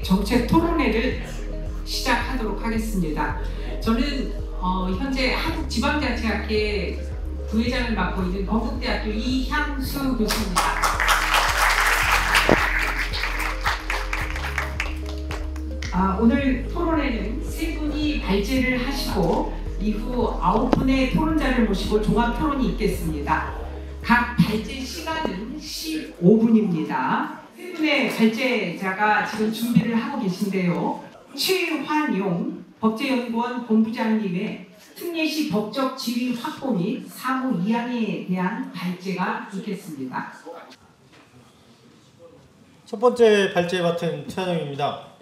정책 토론회를 시작하도록 하겠습니다. 저는 현재 한국지방자치학회 부회장을 맡고 있는 건국대학교 이향수 교수입니다. 오늘 토론회는 3분이 발제를 하시고 이후 9분의 토론자를 모시고 종합토론이 있겠습니다. 각 발제 시간은 15분입니다. 3분의 발제자가 지금 준비를 하고 계신데요. 최환용 법제연구원 본부장님의 특례시 법적 지위 확보 및 사무 이양에 대한 발제가 있겠습니다. 첫 번째 발제 맡은 최환용입니다.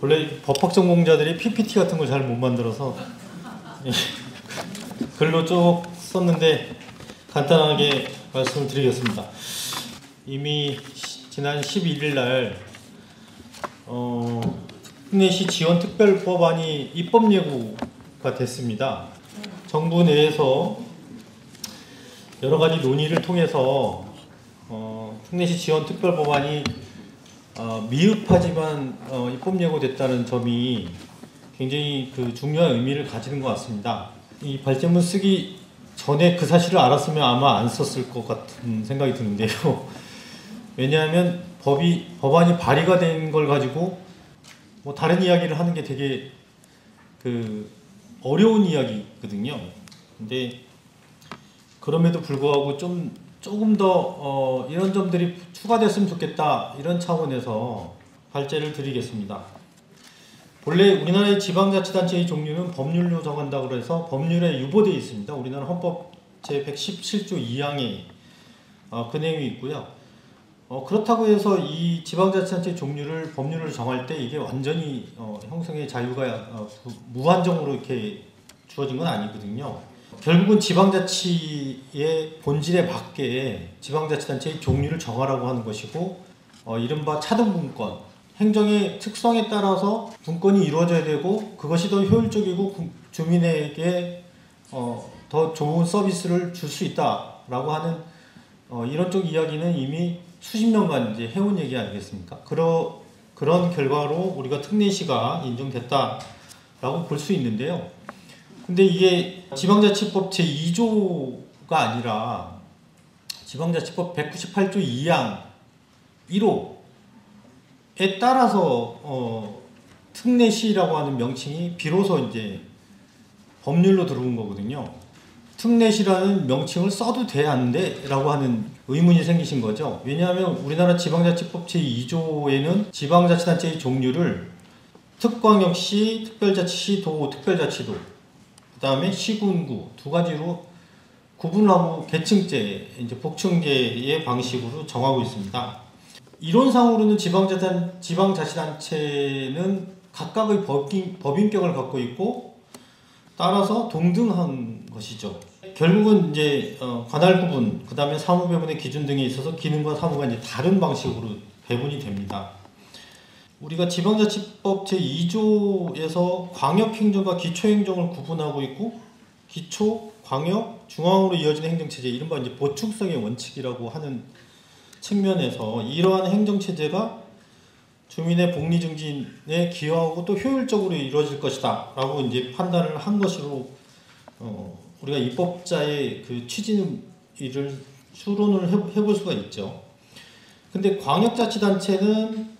원래 법학 전공자들이 PPT 같은 거 잘 못 만들어서 글로 쭉 썼는데 간단하게 말씀을 드리겠습니다. 이미 지난 11일 날 특례시 지원 특별법안이 입법 예고가 됐습니다. 정부 내에서 여러 가지 논의를 통해서 특례시 지원 특별법안이 미흡하지만 입법 예고됐다는 점이 굉장히 중요한 의미를 가지는 것 같습니다. 이 발제문 쓰기 전에 그 사실을 알았으면 아마 안 썼을 것 같은 생각이 드는데요. 왜냐하면 법안이 발의가 된 걸 가지고 뭐 다른 이야기를 하는 게 되게 어려운 이야기거든요. 근데 그럼에도 불구하고 조금 더 이런 점들이 추가됐으면 좋겠다, 이런 차원에서 발제를 드리겠습니다. 원래 우리나라의 지방자치단체의 종류는 법률로 정한다고 해서 법률에 유보되어 있습니다. 우리나라 헌법 제117조 2항에 그 내용이 있고요. 그렇다고 해서 이 지방자치단체 종류를 법률로 정할 때 이게 완전히 형성의 자유가 무한정으로 이렇게 주어진 건 아니거든요. 결국은 지방자치의 본질에 맞게 지방자치단체의 종류를 정하라고 하는 것이고, 이른바 차등분권, 행정의 특성에 따라서 분권이 이루어져야 되고 그것이 더 효율적이고 주민에게 더 좋은 서비스를 줄 수 있다라고 하는 이런 쪽 이야기는 이미 수십 년간 이제 해온 얘기 아니겠습니까? 그런 결과로 우리가 특례시가 인정됐다라고 볼 수 있는데요. 근데 이게 지방자치법 제2조가 아니라 지방자치법 198조 2항 1호에 따라서 특례시라고 하는 명칭이 비로소 이제 법률로 들어온 거거든요. 특례시라는 명칭을 써도 돼 안 돼? 라고 하는 의문이 생기신 거죠. 왜냐하면 우리나라 지방자치법 제2조에는 지방자치단체의 종류를 특광역시, 특별자치시, 도, 특별자치도, 그 다음에 시군구 두 가지로 구분하고 계층제, 이제 복층제의 방식으로 정하고 있습니다. 이론상으로는 지방자치단체는 각각의 법인격을 갖고 있고 따라서 동등한 것이죠. 결국은 이제 관할 구분, 그 다음에 사무 배분의 기준 등에 있어서 기능과 사무가 이제 다른 방식으로 배분이 됩니다. 우리가 지방자치법 제2조에서 광역행정과 기초행정을 구분하고 있고, 기초, 광역, 중앙으로 이어지는 행정체제, 이른바 이제 보충성의 원칙이라고 하는 측면에서 이러한 행정체제가 주민의 복리 증진에 기여하고 또 효율적으로 이루어질 것이다 라고 이제 판단을 한 것으로 우리가 입법자의 그 취지를 추론을 해볼 수가 있죠. 근데 광역자치단체는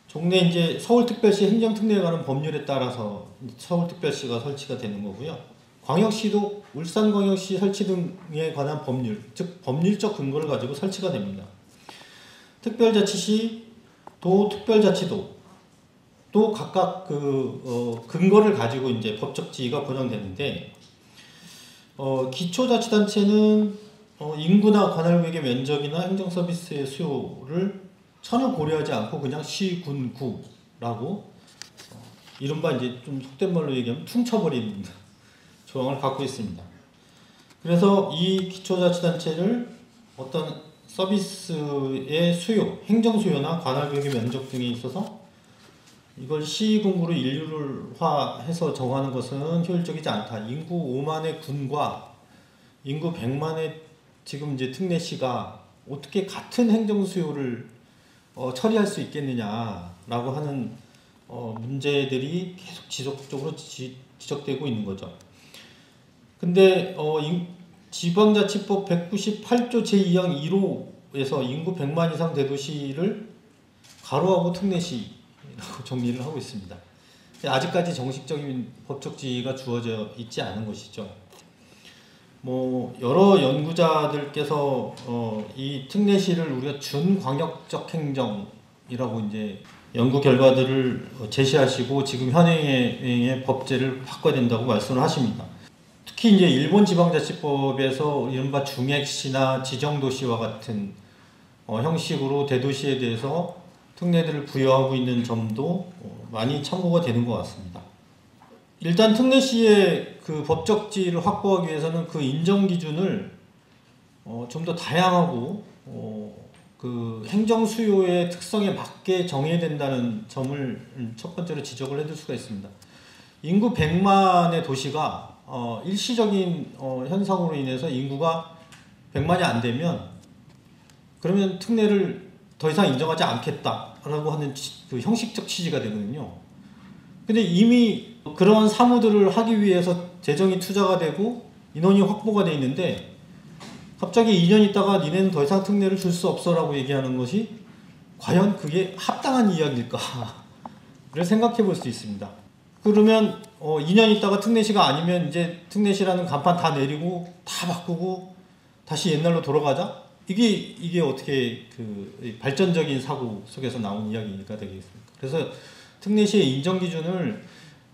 종래 이제 서울특별시 행정특례에 관한 법률에 따라서 서울특별시가 설치가 되는 거고요. 광역시도 울산광역시 설치 등에 관한 법률, 즉 법률적 근거를 가지고 설치가 됩니다. 특별자치시, 도, 특별자치도 또 각각 근거를 가지고 이제 법적 지위가 보장되는데, 기초자치단체는 인구나 관할구역의 면적이나 행정서비스의 수요를 전혀 고려하지 않고 그냥 시, 군, 구라고 이른바 이제 좀 속된 말로 얘기하면 퉁쳐버리는 조항을 갖고 있습니다. 그래서 이 기초자치단체를 어떤 서비스의 수요, 행정 수요나 관할구역의 면적 등에 있어서 이걸 시군구로 일률화해서 정하는 것은 효율적이지 않다. 인구 5만의 군과 인구 100만의 지금 이제 특례시가 어떻게 같은 행정 수요를 처리할 수 있겠느냐라고 하는 문제들이 계속 지속적으로 지적되고 있는 거죠. 근데 지방자치법 198조 제2항 1호에서 인구 100만 이상 대도시를 가로하고 특례시라고 정리를 하고 있습니다. 아직까지 정식적인 법적 지위가 주어져 있지 않은 것이죠. 뭐 여러 연구자들께서 이 특례시를 우리가 준광역적 행정이라고 이제 연구 결과들을 제시하시고 지금 현행의 법제를 바꿔야 된다고 말씀을 하십니다. 특히 이제 일본 지방자치법에서 이른바 중액시나 지정도시와 같은 형식으로 대도시에 대해서 특례들을 부여하고 있는 점도 많이 참고가 되는 것 같습니다. 일단 특례시의 그 법적 지위를 확보하기 위해서는 그 인정 기준을 좀 더 다양하고 그 행정 수요의 특성에 맞게 정해야 된다는 점을 첫 번째로 지적을 해둘 수가 있습니다. 인구 100만의 도시가 일시적인 현상으로 인해서 인구가 100만이 안 되면 그러면 특례를 더 이상 인정하지 않겠다라고 하는 그 형식적 취지가 되거든요. 근데 이미 그런 사무들을 하기 위해서 재정이 투자가 되고 인원이 확보가 돼 있는데 갑자기 2년 있다가 니네는 더 이상 특례를 줄 수 없어 라고 얘기하는 것이 과연 그게 합당한 이야기일까를 생각해 볼 수 있습니다. 그러면 2년 있다가 특례시가 아니면 이제 특례시라는 간판 다 내리고 다 바꾸고 다시 옛날로 돌아가자? 이게 어떻게 그 발전적인 사고 속에서 나온 이야기가 되겠습니까? 그래서 특례시의 인정 기준을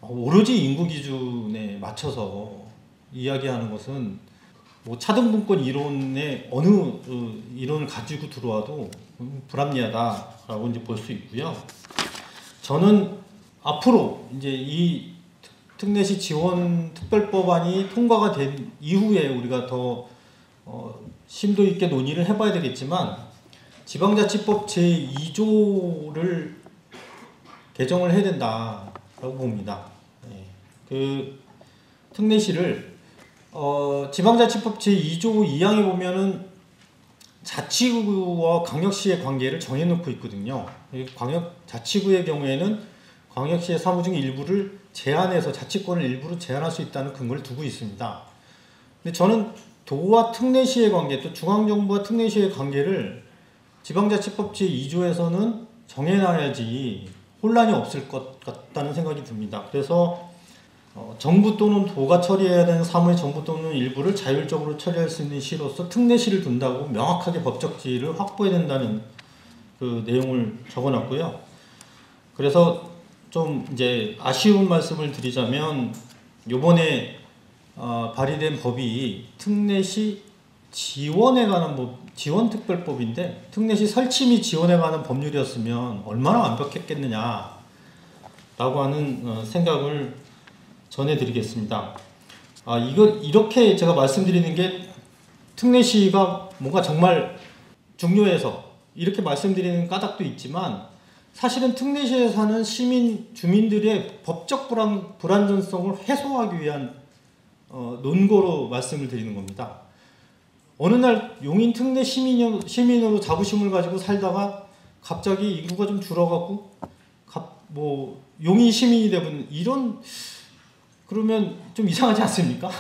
오로지 인구 기준에 맞춰서 이야기하는 것은 뭐 차등분권 이론의 어느 이론을 가지고 들어와도 불합리하다라고 이제 볼 수 있고요. 저는 앞으로 이제 이 특례시 지원 특별법안이 통과가 된 이후에 우리가 더 심도 있게 논의를 해봐야 되겠지만 지방자치법 제2조를 개정을 해야 된다라고 봅니다. 네. 그 특례시를 지방자치법 제2조 2항에 보면은 자치구와 광역시의 관계를 정해놓고 있거든요. 자치구의 경우에는 광역시의 사무 중 일부를 제한해서 자치권을 일부러 제한할 수 있다는 근거를 두고 있습니다. 근데 저는 도와 특례시의 관계, 또 중앙정부와 특례시의 관계를 지방자치법 제2조에서는 정해놔야지 혼란이 없을 것 같다는 생각이 듭니다. 그래서 정부 또는 도가 처리해야 되는 사무의 정부 또는 일부를 자율적으로 처리할 수 있는 시로서 특례시를 둔다고 명확하게 법적 지위를 확보해야 된다는 그 내용을 적어놨고요. 그래서 좀 이제 아쉬운 말씀을 드리자면 요번에 발의된 법이 특례시 지원에 관한 지원특별법인데 특례시 설치 및 지원에 관한 법률이었으면 얼마나 완벽했겠느냐 라고 하는 생각을 전해드리겠습니다. 이렇게 제가 말씀드리는 게 특례시가 뭔가 정말 중요해서 이렇게 말씀드리는 까닭도 있지만 사실은 특례시에 사는 주민들의 법적 불안전성을 해소하기 위한 논거로 말씀을 드리는 겁니다. 어느 날 용인 특례 시민으로 자부심을 가지고 살다가 갑자기 인구가 좀 줄어가고 용인 시민이 되면 그러면 좀 이상하지 않습니까?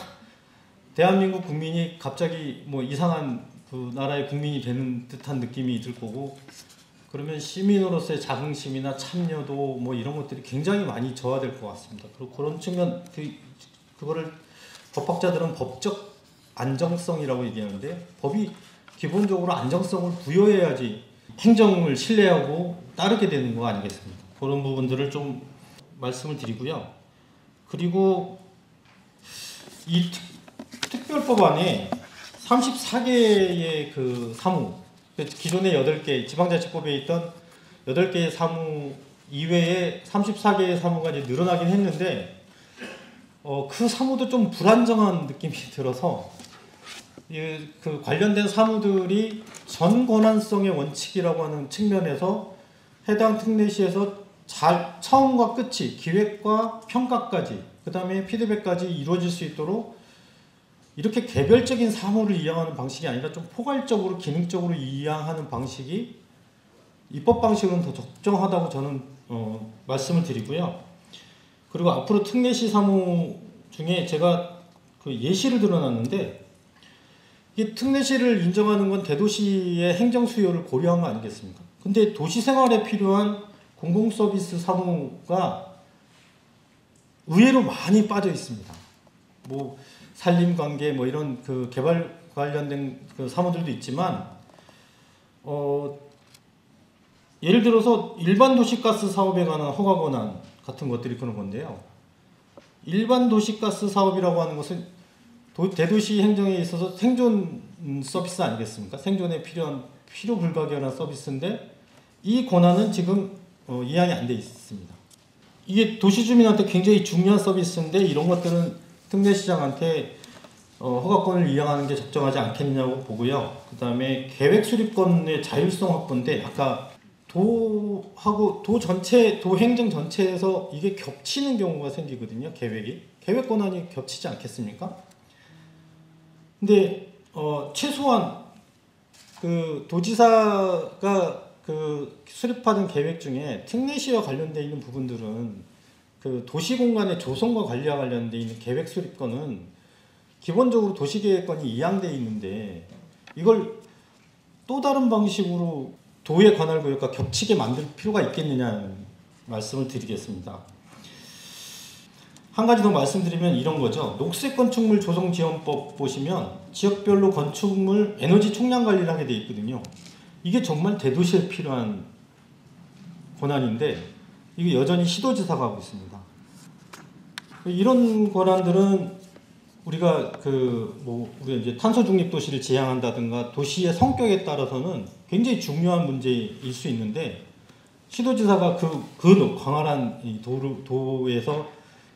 대한민국 국민이 갑자기 이상한 그 나라의 국민이 되는 듯한 느낌이 들 거고 그러면 시민으로서의 자긍심이나 참여도 이런 것들이 굉장히 많이 저하될 것 같습니다. 그리고 그런 측면 그거를 법학자들은 법적 안정성이라고 얘기하는데 법이 기본적으로 안정성을 부여해야지 행정을 신뢰하고 따르게 되는 거 아니겠습니까? 그런 부분들을 좀 말씀을 드리고요. 그리고 이 특별법안에 34개의 그 사무, 기존의 8개, 지방자치법에 있던 8개의 사무 이외에 34개의 사무가 이제 늘어나긴 했는데 그 사무도 좀 불안정한 느낌이 들어서 그 관련된 사무들이 전권한성의 원칙이라고 하는 측면에서 해당 특례시에서 처음과 끝이 기획과 평가까지 그 다음에 피드백까지 이루어질 수 있도록 이렇게 개별적인 사무를 이양하는 방식이 아니라 좀 포괄적으로 기능적으로 이양하는 방식이 입법 방식은 더 적정하다고 저는 말씀을 드리고요. 그리고 앞으로 특례시 사무 중에 제가 그 예시를 들어놨는데, 이 특례시를 인정하는 건 대도시의 행정 수요를 고려한 거 아니겠습니까? 근데 도시 생활에 필요한 공공 서비스 사무가 의외로 많이 빠져 있습니다. 뭐 산림 관계 뭐 이런 그 개발 관련된 그 사무들도 있지만, 예를 들어서 일반 도시가스 사업에 관한 허가 권한 같은 것들이 그런 건데요. 일반 도시가스 사업이라고 하는 것은 대도시 행정에 있어서 생존 서비스 아니겠습니까? 생존에 필요한 필요 불가결한 서비스인데 이 권한은 지금 이양이 안 돼 있습니다. 이게 도시 주민한테 굉장히 중요한 서비스인데 이런 것들은 특례시장한테 허가권을 이양하는 게 적정하지 않겠냐고 보고요. 그 다음에 계획 수립권의 자율성 확보인데 아까 도 행정 전체에서 이게 겹치는 경우가 생기거든요. 계획 권한이 겹치지 않겠습니까? 근데 최소한 그 도지사가 그 수립하는 계획 중에 특례시와 관련되어 있는 부분들은 그 도시 공간의 조성과 관리와 관련되어 있는 계획 수립권은 기본적으로 도시계획권이 이양되어 있는데 이걸 또 다른 방식으로 도의 관할 구역과 겹치게 만들 필요가 있겠느냐는 말씀을 드리겠습니다. 한 가지 더 말씀드리면 이런 거죠. 녹색건축물 조성지원법 보시면 지역별로 건축물 에너지 총량 관리를 하게 되어 있거든요. 이게 정말 대도시에 필요한 권한인데 이게 여전히 시도지사가 하고 있습니다. 이런 권한들은 우리가 우리가 이제 탄소 중립 도시를 지향한다든가 도시의 성격에 따라서는 굉장히 중요한 문제일 수 있는데 시도지사가 그 광활한 이 도에서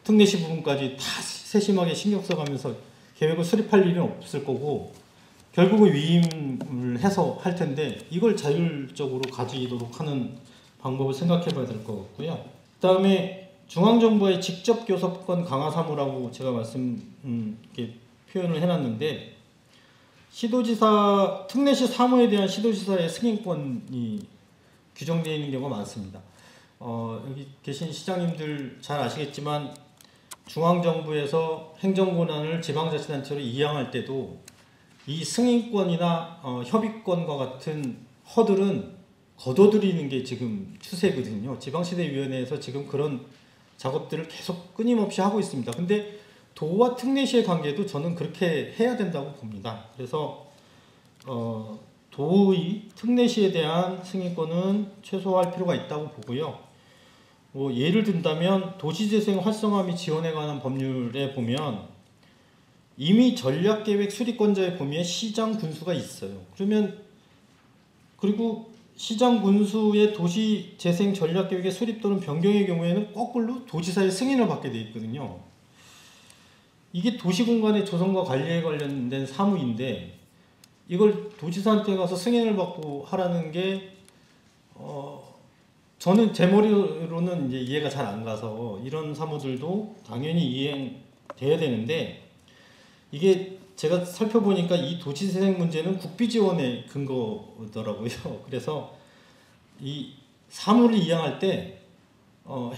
특례시 부분까지 다 세심하게 신경 써가면서 계획을 수립할 일은 없을 거고 결국은 위임을 해서 할 텐데 이걸 자율적으로 가지도록 하는 방법을 생각해 봐야 될 것 같고요. 그 다음에 중앙정부의 직접 교섭권 강화 사무라고 제가 이렇게 표현을 해놨는데 특례시 사무에 대한 시도지사의 승인권이 규정되어 있는 경우가 많습니다. 여기 계신 시장님들 잘 아시겠지만 중앙정부에서 행정권한을 지방자치단체로 이양할 때도 이 승인권이나 협의권과 같은 허들은 걷어들이는 게 지금 추세거든요. 지방시대위원회에서 지금 그런 작업들을 계속 끊임없이 하고 있습니다. 근데 도와 특례시의 관계도 저는 그렇게 해야 된다고 봅니다. 그래서 도의 특례시에 대한 승인권은 최소화할 필요가 있다고 보고요. 예를 든다면 도시재생 활성화 및 지원에 관한 법률에 보면 이미 전략계획 수립권자의 범위에 시장 군수가 있어요. 그리고 시장 군수의 도시재생 전략계획의 수립 또는 변경의 경우에는 거꾸로 도지사의 승인을 받게 되어 있거든요. 이게 도시공간의 조성과 관리에 관련된 사무인데 이걸 도지사한테 가서 승인을 받고 하라는 게 저는 제 머리로는 이제 이해가 잘 안 가서 이런 사무들도 당연히 이행돼야 되는데 이게 제가 살펴보니까 이 도시재생 문제는 국비 지원의 근거더라고요. 그래서 이 사무를 이양할 때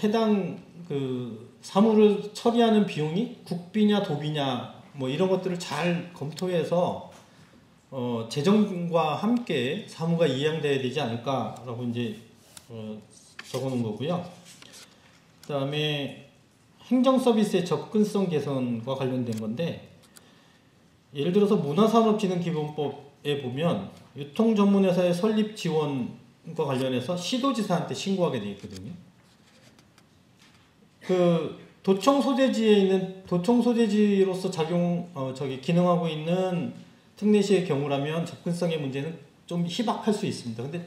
해당 그 사무를 처리하는 비용이 국비냐 도비냐 뭐 이런 것들을 잘 검토해서 재정과 함께 사무가 이양돼야 되지 않을까라고 이제 적어놓은 거고요. 그다음에 행정 서비스의 접근성 개선과 관련된 건데 예를 들어서 문화산업진흥기본법에 보면 유통전문회사의 설립 지원과 관련해서 시도지사한테 신고하게 되어 있거든요. 그 도청 소재지로서 기능하고 있는 특례시의 경우라면 접근성의 문제는 좀 희박할 수 있습니다. 근데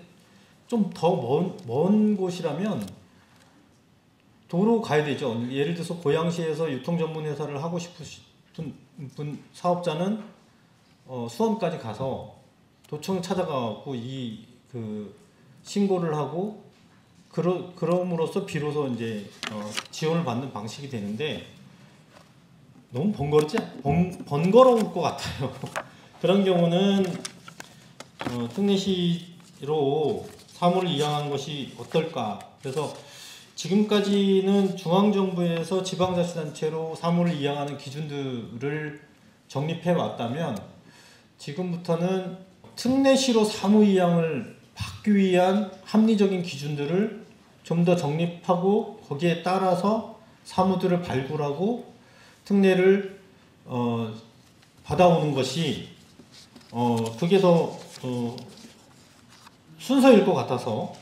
좀 더 먼 곳이라면 도로 가야 되죠. 예를 들어서 고양시에서 유통전문회사를 하고 싶으신 사업자는 수원까지 가서 도청을 찾아가고 그 신고를 하고 그럼으로써 비로소 이제 지원을 받는 방식이 되는데 너무 번거로울 것 같아요. 그런 경우는 특례시로 사무를 이양한 것이 어떨까. 그래서 지금까지는 중앙정부에서 지방자치단체로 사무를 이양하는 기준들을 정립해 왔다면 지금부터는 특례시로 사무 이양을 받기 위한 합리적인 기준들을 좀 더 정립하고 거기에 따라서 사무들을 발굴하고 특례를 받아오는 것이 그게 더 순서일 것 같아서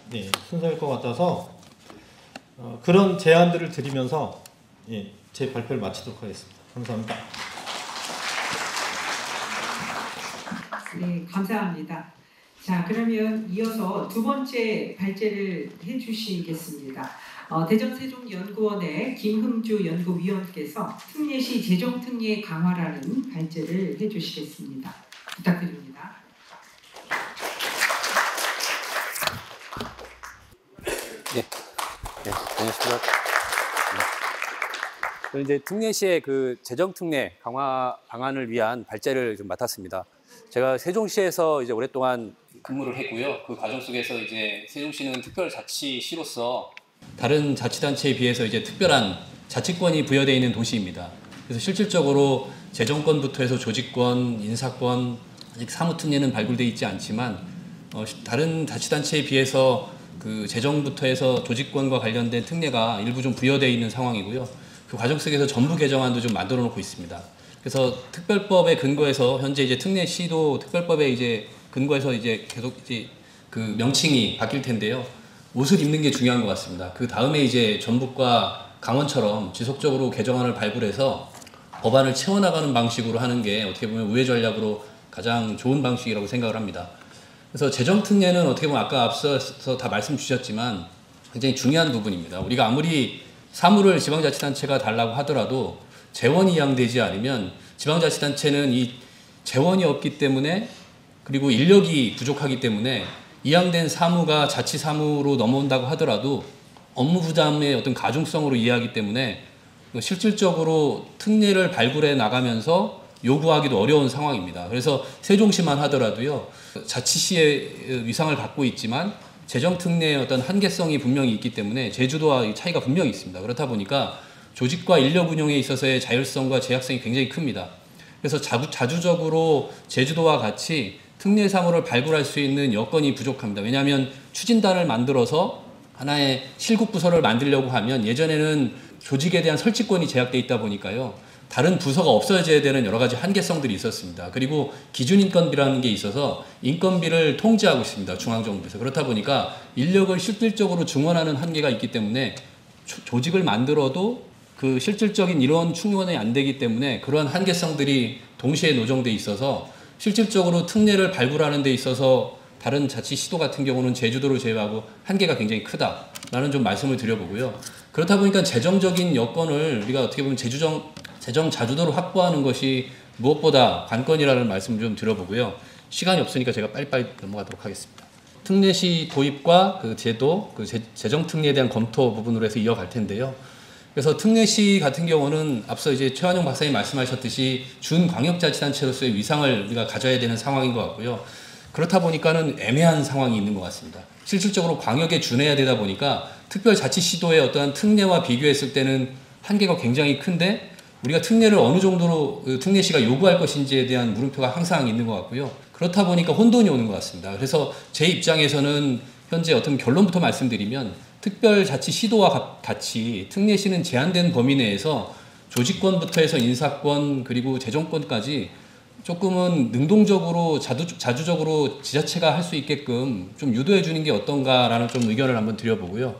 그런 제안들을 드리면서 제 발표를 마치도록 하겠습니다. 감사합니다. 네, 감사합니다. 자, 그러면 이어서 두 번째 발제를 해주시겠습니다. 대전세종연구원의 김흥주 연구위원께서 특례시 재정특례 강화라는 발제를 해주시겠습니다. 부탁드립니다. 안녕하십니까. 저는 이제 특례시의 그 재정특례 강화 방안을 위한 발제를 좀 맡았습니다. 제가 세종시에서 이제 오랫동안 근무를 했고요. 그 과정 속에서 이제 세종시는 특별자치시로서 다른 자치단체에 비해서 이제 특별한 자치권이 부여되어 있는 도시입니다. 그래서 실질적으로 재정권부터 해서 조직권, 인사권, 아직 사무특례는 발굴되어 있지 않지만 다른 자치단체에 비해서 그 재정부터 해서 조직권과 관련된 특례가 일부 좀 부여되어 있는 상황이고요. 그 과정 속에서 전부 개정안도 좀 만들어 놓고 있습니다. 그래서 특별법에 근거해서 현재 이제 특례시도 특별법에 이제 근거해서 이제 계속 이제 그 명칭이 바뀔 텐데요. 옷을 입는 게 중요한 것 같습니다. 그 다음에 이제 전북과 강원처럼 지속적으로 개정안을 발굴해서 법안을 채워나가는 방식으로 하는 게 어떻게 보면 우회 전략으로 가장 좋은 방식이라고 생각을 합니다. 그래서 재정특례는 어떻게 보면 아까 앞서서 다 말씀 주셨지만 굉장히 중요한 부분입니다. 우리가 아무리 사무를 지방자치단체가 달라고 하더라도 재원이 이양되지 않으면 지방자치단체는 이 재원이 없기 때문에 그리고 인력이 부족하기 때문에 이양된 사무가 자치사무로 넘어온다고 하더라도 업무 부담의 어떤 가중성으로 이해하기 때문에 실질적으로 특례를 발굴해 나가면서 요구하기도 어려운 상황입니다. 그래서 세종시만 하더라도요, 자치시의 위상을 갖고 있지만 재정특례의 어떤 한계성이 분명히 있기 때문에 제주도와 차이가 분명히 있습니다. 그렇다 보니까 조직과 인력 운영에 있어서의 자율성과 제약성이 굉장히 큽니다. 그래서 자주적으로 제주도와 같이 특례 사무를 발굴할 수 있는 여건이 부족합니다. 왜냐하면 추진단을 만들어서 하나의 실국부서를 만들려고 하면 예전에는 조직에 대한 설치권이 제약되어 있다 보니까요. 다른 부서가 없어져야 되는 여러 가지 한계성들이 있었습니다. 그리고 기준인건비라는 게 있어서 인건비를 통제하고 있습니다. 중앙정부에서. 그렇다 보니까 인력을 실질적으로 증원하는 한계가 있기 때문에 조직을 만들어도 그 실질적인 이런 충원이 안 되기 때문에 그러한 한계성들이 동시에 노정돼 있어서 실질적으로 특례를 발굴하는 데 있어서 다른 자치시도 같은 경우는 제주도를 제외하고 한계가 굉장히 크다라는 좀 말씀을 드려보고요. 그렇다 보니까 재정적인 여건을 우리가 어떻게 보면 재정 자주도를 확보하는 것이 무엇보다 관건이라는 말씀을 좀 드려보고요. 시간이 없으니까 제가 빨리빨리 넘어가도록 하겠습니다. 특례시 도입과 그 제도, 그 재정특례에 대한 검토 부분으로 해서 이어갈 텐데요. 그래서 특례시 같은 경우는 앞서 이제 최환영 박사님 말씀하셨듯이 준광역자치단체로서의 위상을 우리가 가져야 되는 상황인 것 같고요. 그렇다 보니까는 애매한 상황이 있는 것 같습니다. 실질적으로 광역에 준해야 되다 보니까 특별자치시도의 어떠한 특례와 비교했을 때는 한계가 굉장히 큰데 우리가 특례를 어느 정도로 특례시가 요구할 것인지에 대한 물음표가 항상 있는 것 같고요. 그렇다 보니까 혼돈이 오는 것 같습니다. 그래서 제 입장에서는 현재 어떤 결론부터 말씀드리면 특별자치시도와 같이 특례시는 제한된 범위 내에서 조직권부터 해서 인사권 그리고 재정권까지 조금은 능동적으로 자주적으로 지자체가 할 수 있게끔 좀 유도해 주는 게 어떤가라는 좀 의견을 한번 드려보고요.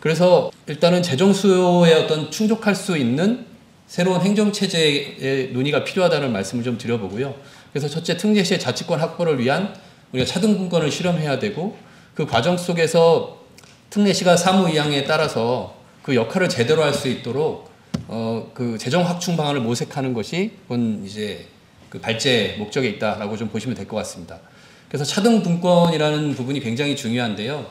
그래서 일단은 재정 수요에 어떤 충족할 수 있는 새로운 행정체제의 논의가 필요하다는 말씀을 좀 드려보고요. 그래서 첫째, 특례시의 자치권 확보를 위한 우리가 차등분권을 실험해야 되고 그 과정 속에서 특례시가 사무 이양에 따라서 그 역할을 제대로 할 수 있도록 그 재정 확충 방안을 모색하는 것이 그건 이제 그 발제 목적에 있다라고 좀 보시면 될 것 같습니다. 그래서 차등분권이라는 부분이 굉장히 중요한데요.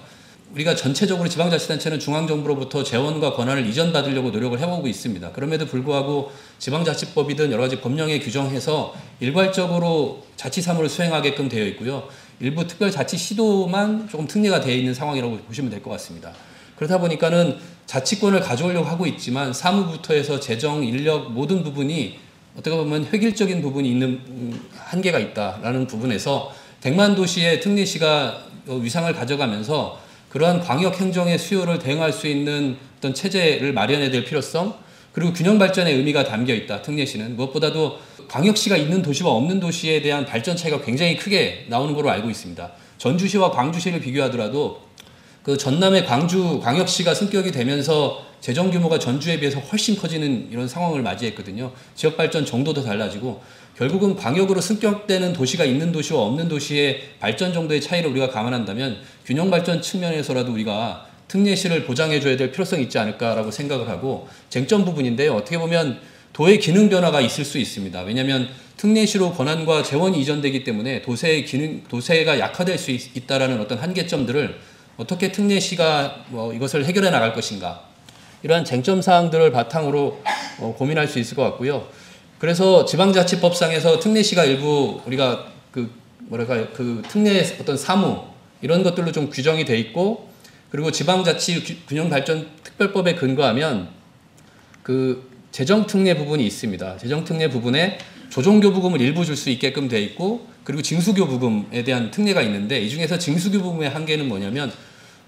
우리가 전체적으로 지방자치단체는 중앙정부로부터 재원과 권한을 이전받으려고 노력을 해오고 있습니다. 그럼에도 불구하고 지방자치법이든 여러 가지 법령에 규정해서 일괄적으로 자치사무를 수행하게끔 되어 있고요. 일부 특별자치시도만 조금 특례가 되어 있는 상황이라고 보시면 될 것 같습니다. 그러다 보니까는 자치권을 가져오려고 하고 있지만 사무부터 해서 재정, 인력 모든 부분이 어떻게 보면 획일적인 부분이 있는 한계가 있다라는 부분에서 100만 도시의 특례시가 위상을 가져가면서 그러한 광역 행정의 수요를 대응할 수 있는 어떤 체제를 마련해야 될 필요성, 그리고 균형 발전의 의미가 담겨 있다. 특례시는 무엇보다도 광역시가 있는 도시와 없는 도시에 대한 발전 차이가 굉장히 크게 나오는 걸로 알고 있습니다. 전주시와 광주시를 비교하더라도 그 전남의 광주 광역시가 승격이 되면서 재정 규모가 전주에 비해서 훨씬 커지는 이런 상황을 맞이했거든요. 지역 발전 정도도 달라지고 결국은 광역으로 승격되는 도시가 있는 도시와 없는 도시의 발전 정도의 차이를 우리가 감안한다면 균형 발전 측면에서라도 우리가 특례시를 보장해줘야 될 필요성이 있지 않을까라고 생각을 하고 쟁점 부분인데요. 어떻게 보면 도의 기능 변화가 있을 수 있습니다. 왜냐하면 특례시로 권한과 재원이 이전되기 때문에 도세가 약화될 수 있다라는 어떤 한계점들을 어떻게 특례시가 이것을 해결해 나갈 것인가, 이러한 쟁점 사항들을 바탕으로 고민할 수 있을 것 같고요. 그래서 지방자치법상에서 특례시가 일부 우리가 그 특례 어떤 사무 이런 것들로 좀 규정이 돼 있고, 그리고 지방자치 균형발전 특별법에 근거하면 그 재정특례 부분이 있습니다. 재정특례 부분에 조정교부금을 일부 줄 수 있게끔 돼 있고, 그리고 징수교부금에 대한 특례가 있는데, 이 중에서 징수교부금의 한계는 뭐냐면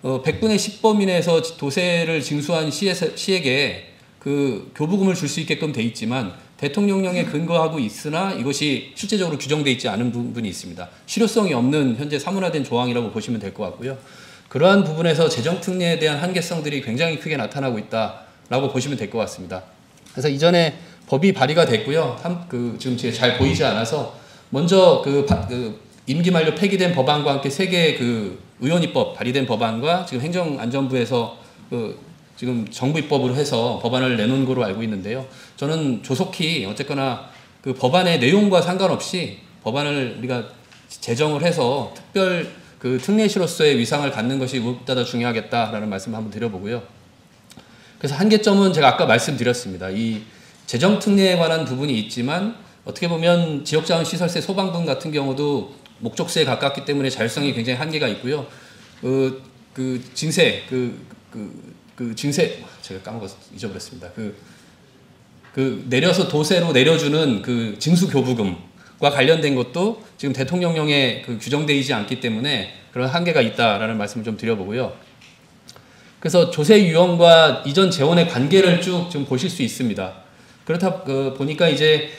100분의 10범 이내에서 도세를 징수한 시에게 그 교부금을 줄 수 있게끔 돼 있지만 대통령령에 근거하고 있으나 이것이 실제적으로 규정돼 있지 않은 부분이 있습니다. 실효성이 없는 현재 사문화된 조항이라고 보시면 될 것 같고요. 그러한 부분에서 재정특례에 대한 한계성들이 굉장히 크게 나타나고 있다라고 보시면 될 것 같습니다. 그래서 이전에 법이 발의가 됐고요. 지금 잘 보이지 않아서 먼저 임기 만료 폐기된 법안과 함께 3개의 의원입법 발의된 법안과 지금 행정안전부에서 지금 정부 입법으로 해서 법안을 내놓은 거로 알고 있는데요. 저는 조속히 어쨌거나 그 법안의 내용과 상관없이 법안을 우리가 제정을 해서 특별 특례시로서의 위상을 갖는 것이 무엇보다 더 중요하겠다라는 말씀을 한번 드려보고요. 그래서 한계점은 제가 아까 말씀드렸습니다. 이 재정특례에 관한 부분이 있지만 어떻게 보면 지역자원시설세 소방분 같은 경우도 목적세에 가깝기 때문에 자율성이 굉장히 한계가 있고요. 징세 제가 잊어버렸습니다. 내려서 도세로 내려주는 그 징수교부금과 관련된 것도 지금 대통령령에 규정되어 있지 않기 때문에 그런 한계가 있다라는 말씀을 좀 드려보고요. 그래서 조세 유형과 이전 재원의 관계를 쭉 좀 보실 수 있습니다. 그렇다 보니까 이제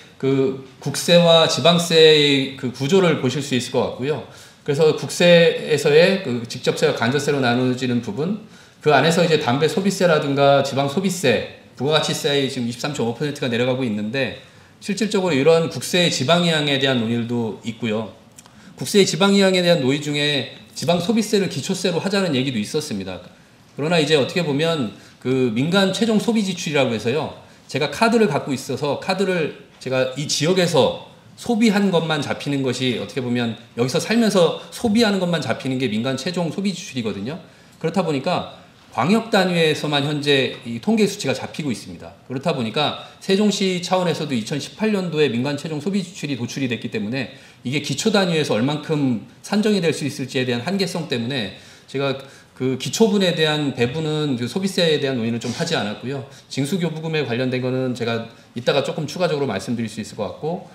국세와 지방세의 구조를 보실 수 있을 것 같고요. 그래서 국세에서의 직접세와 간접세로 나누어지는 부분, 그 안에서 이제 담배 소비세라든가 지방 소비세, 부가가치세의 지금 23.5%가 내려가고 있는데, 실질적으로 이런 국세의 지방이항에 대한 논의도 있고요. 국세의 지방이항에 대한 논의 중에 지방 소비세를 기초세로 하자는 얘기도 있었습니다. 그러나 이제 어떻게 보면 민간 최종 소비 지출이라고 해서요. 제가 카드를 갖고 있어서 카드를 제가 이 지역에서 소비한 것만 잡히는 것이 어떻게 보면 여기서 살면서 소비하는 것만 잡히는 게 민간 최종 소비 지출이거든요. 그렇다 보니까 광역 단위에서만 현재 이 통계 수치가 잡히고 있습니다. 그렇다 보니까 세종시 차원에서도 2018년도에 민간 최종 소비 지출이 도출이 됐기 때문에 이게 기초 단위에서 얼만큼 산정이 될 수 있을지에 대한 한계성 때문에 제가 기초분에 대한 배분은 소비세에 대한 논의는 좀 하지 않았고요. 징수교부금에 관련된 거는 제가 이따가 조금 추가적으로 말씀드릴 수 있을 것 같고,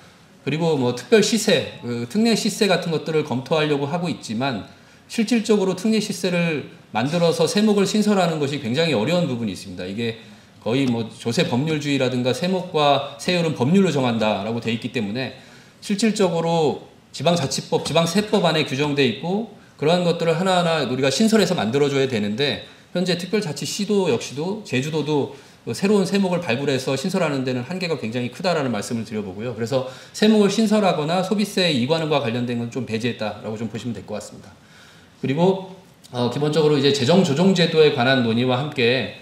그리고 특별 시세, 특례 시세 같은 것들을 검토하려고 하고 있지만 실질적으로 특례 시세를 만들어서 세목을 신설하는 것이 굉장히 어려운 부분이 있습니다. 이게 거의 조세 법률주의라든가 세목과 세율은 법률로 정한다라고 돼 있기 때문에 실질적으로 지방자치법, 지방세법 안에 규정돼 있고 그러한 것들을 하나하나 우리가 신설해서 만들어줘야 되는데, 현재 특별자치시도 역시도 제주도도 새로운 세목을 발굴해서 신설하는 데는 한계가 굉장히 크다라는 말씀을 드려보고요. 그래서 세목을 신설하거나 소비세 이관과 관련된 건 좀 배제했다라고 좀 보시면 될 것 같습니다. 그리고 기본적으로 이제 재정조정제도에 관한 논의와 함께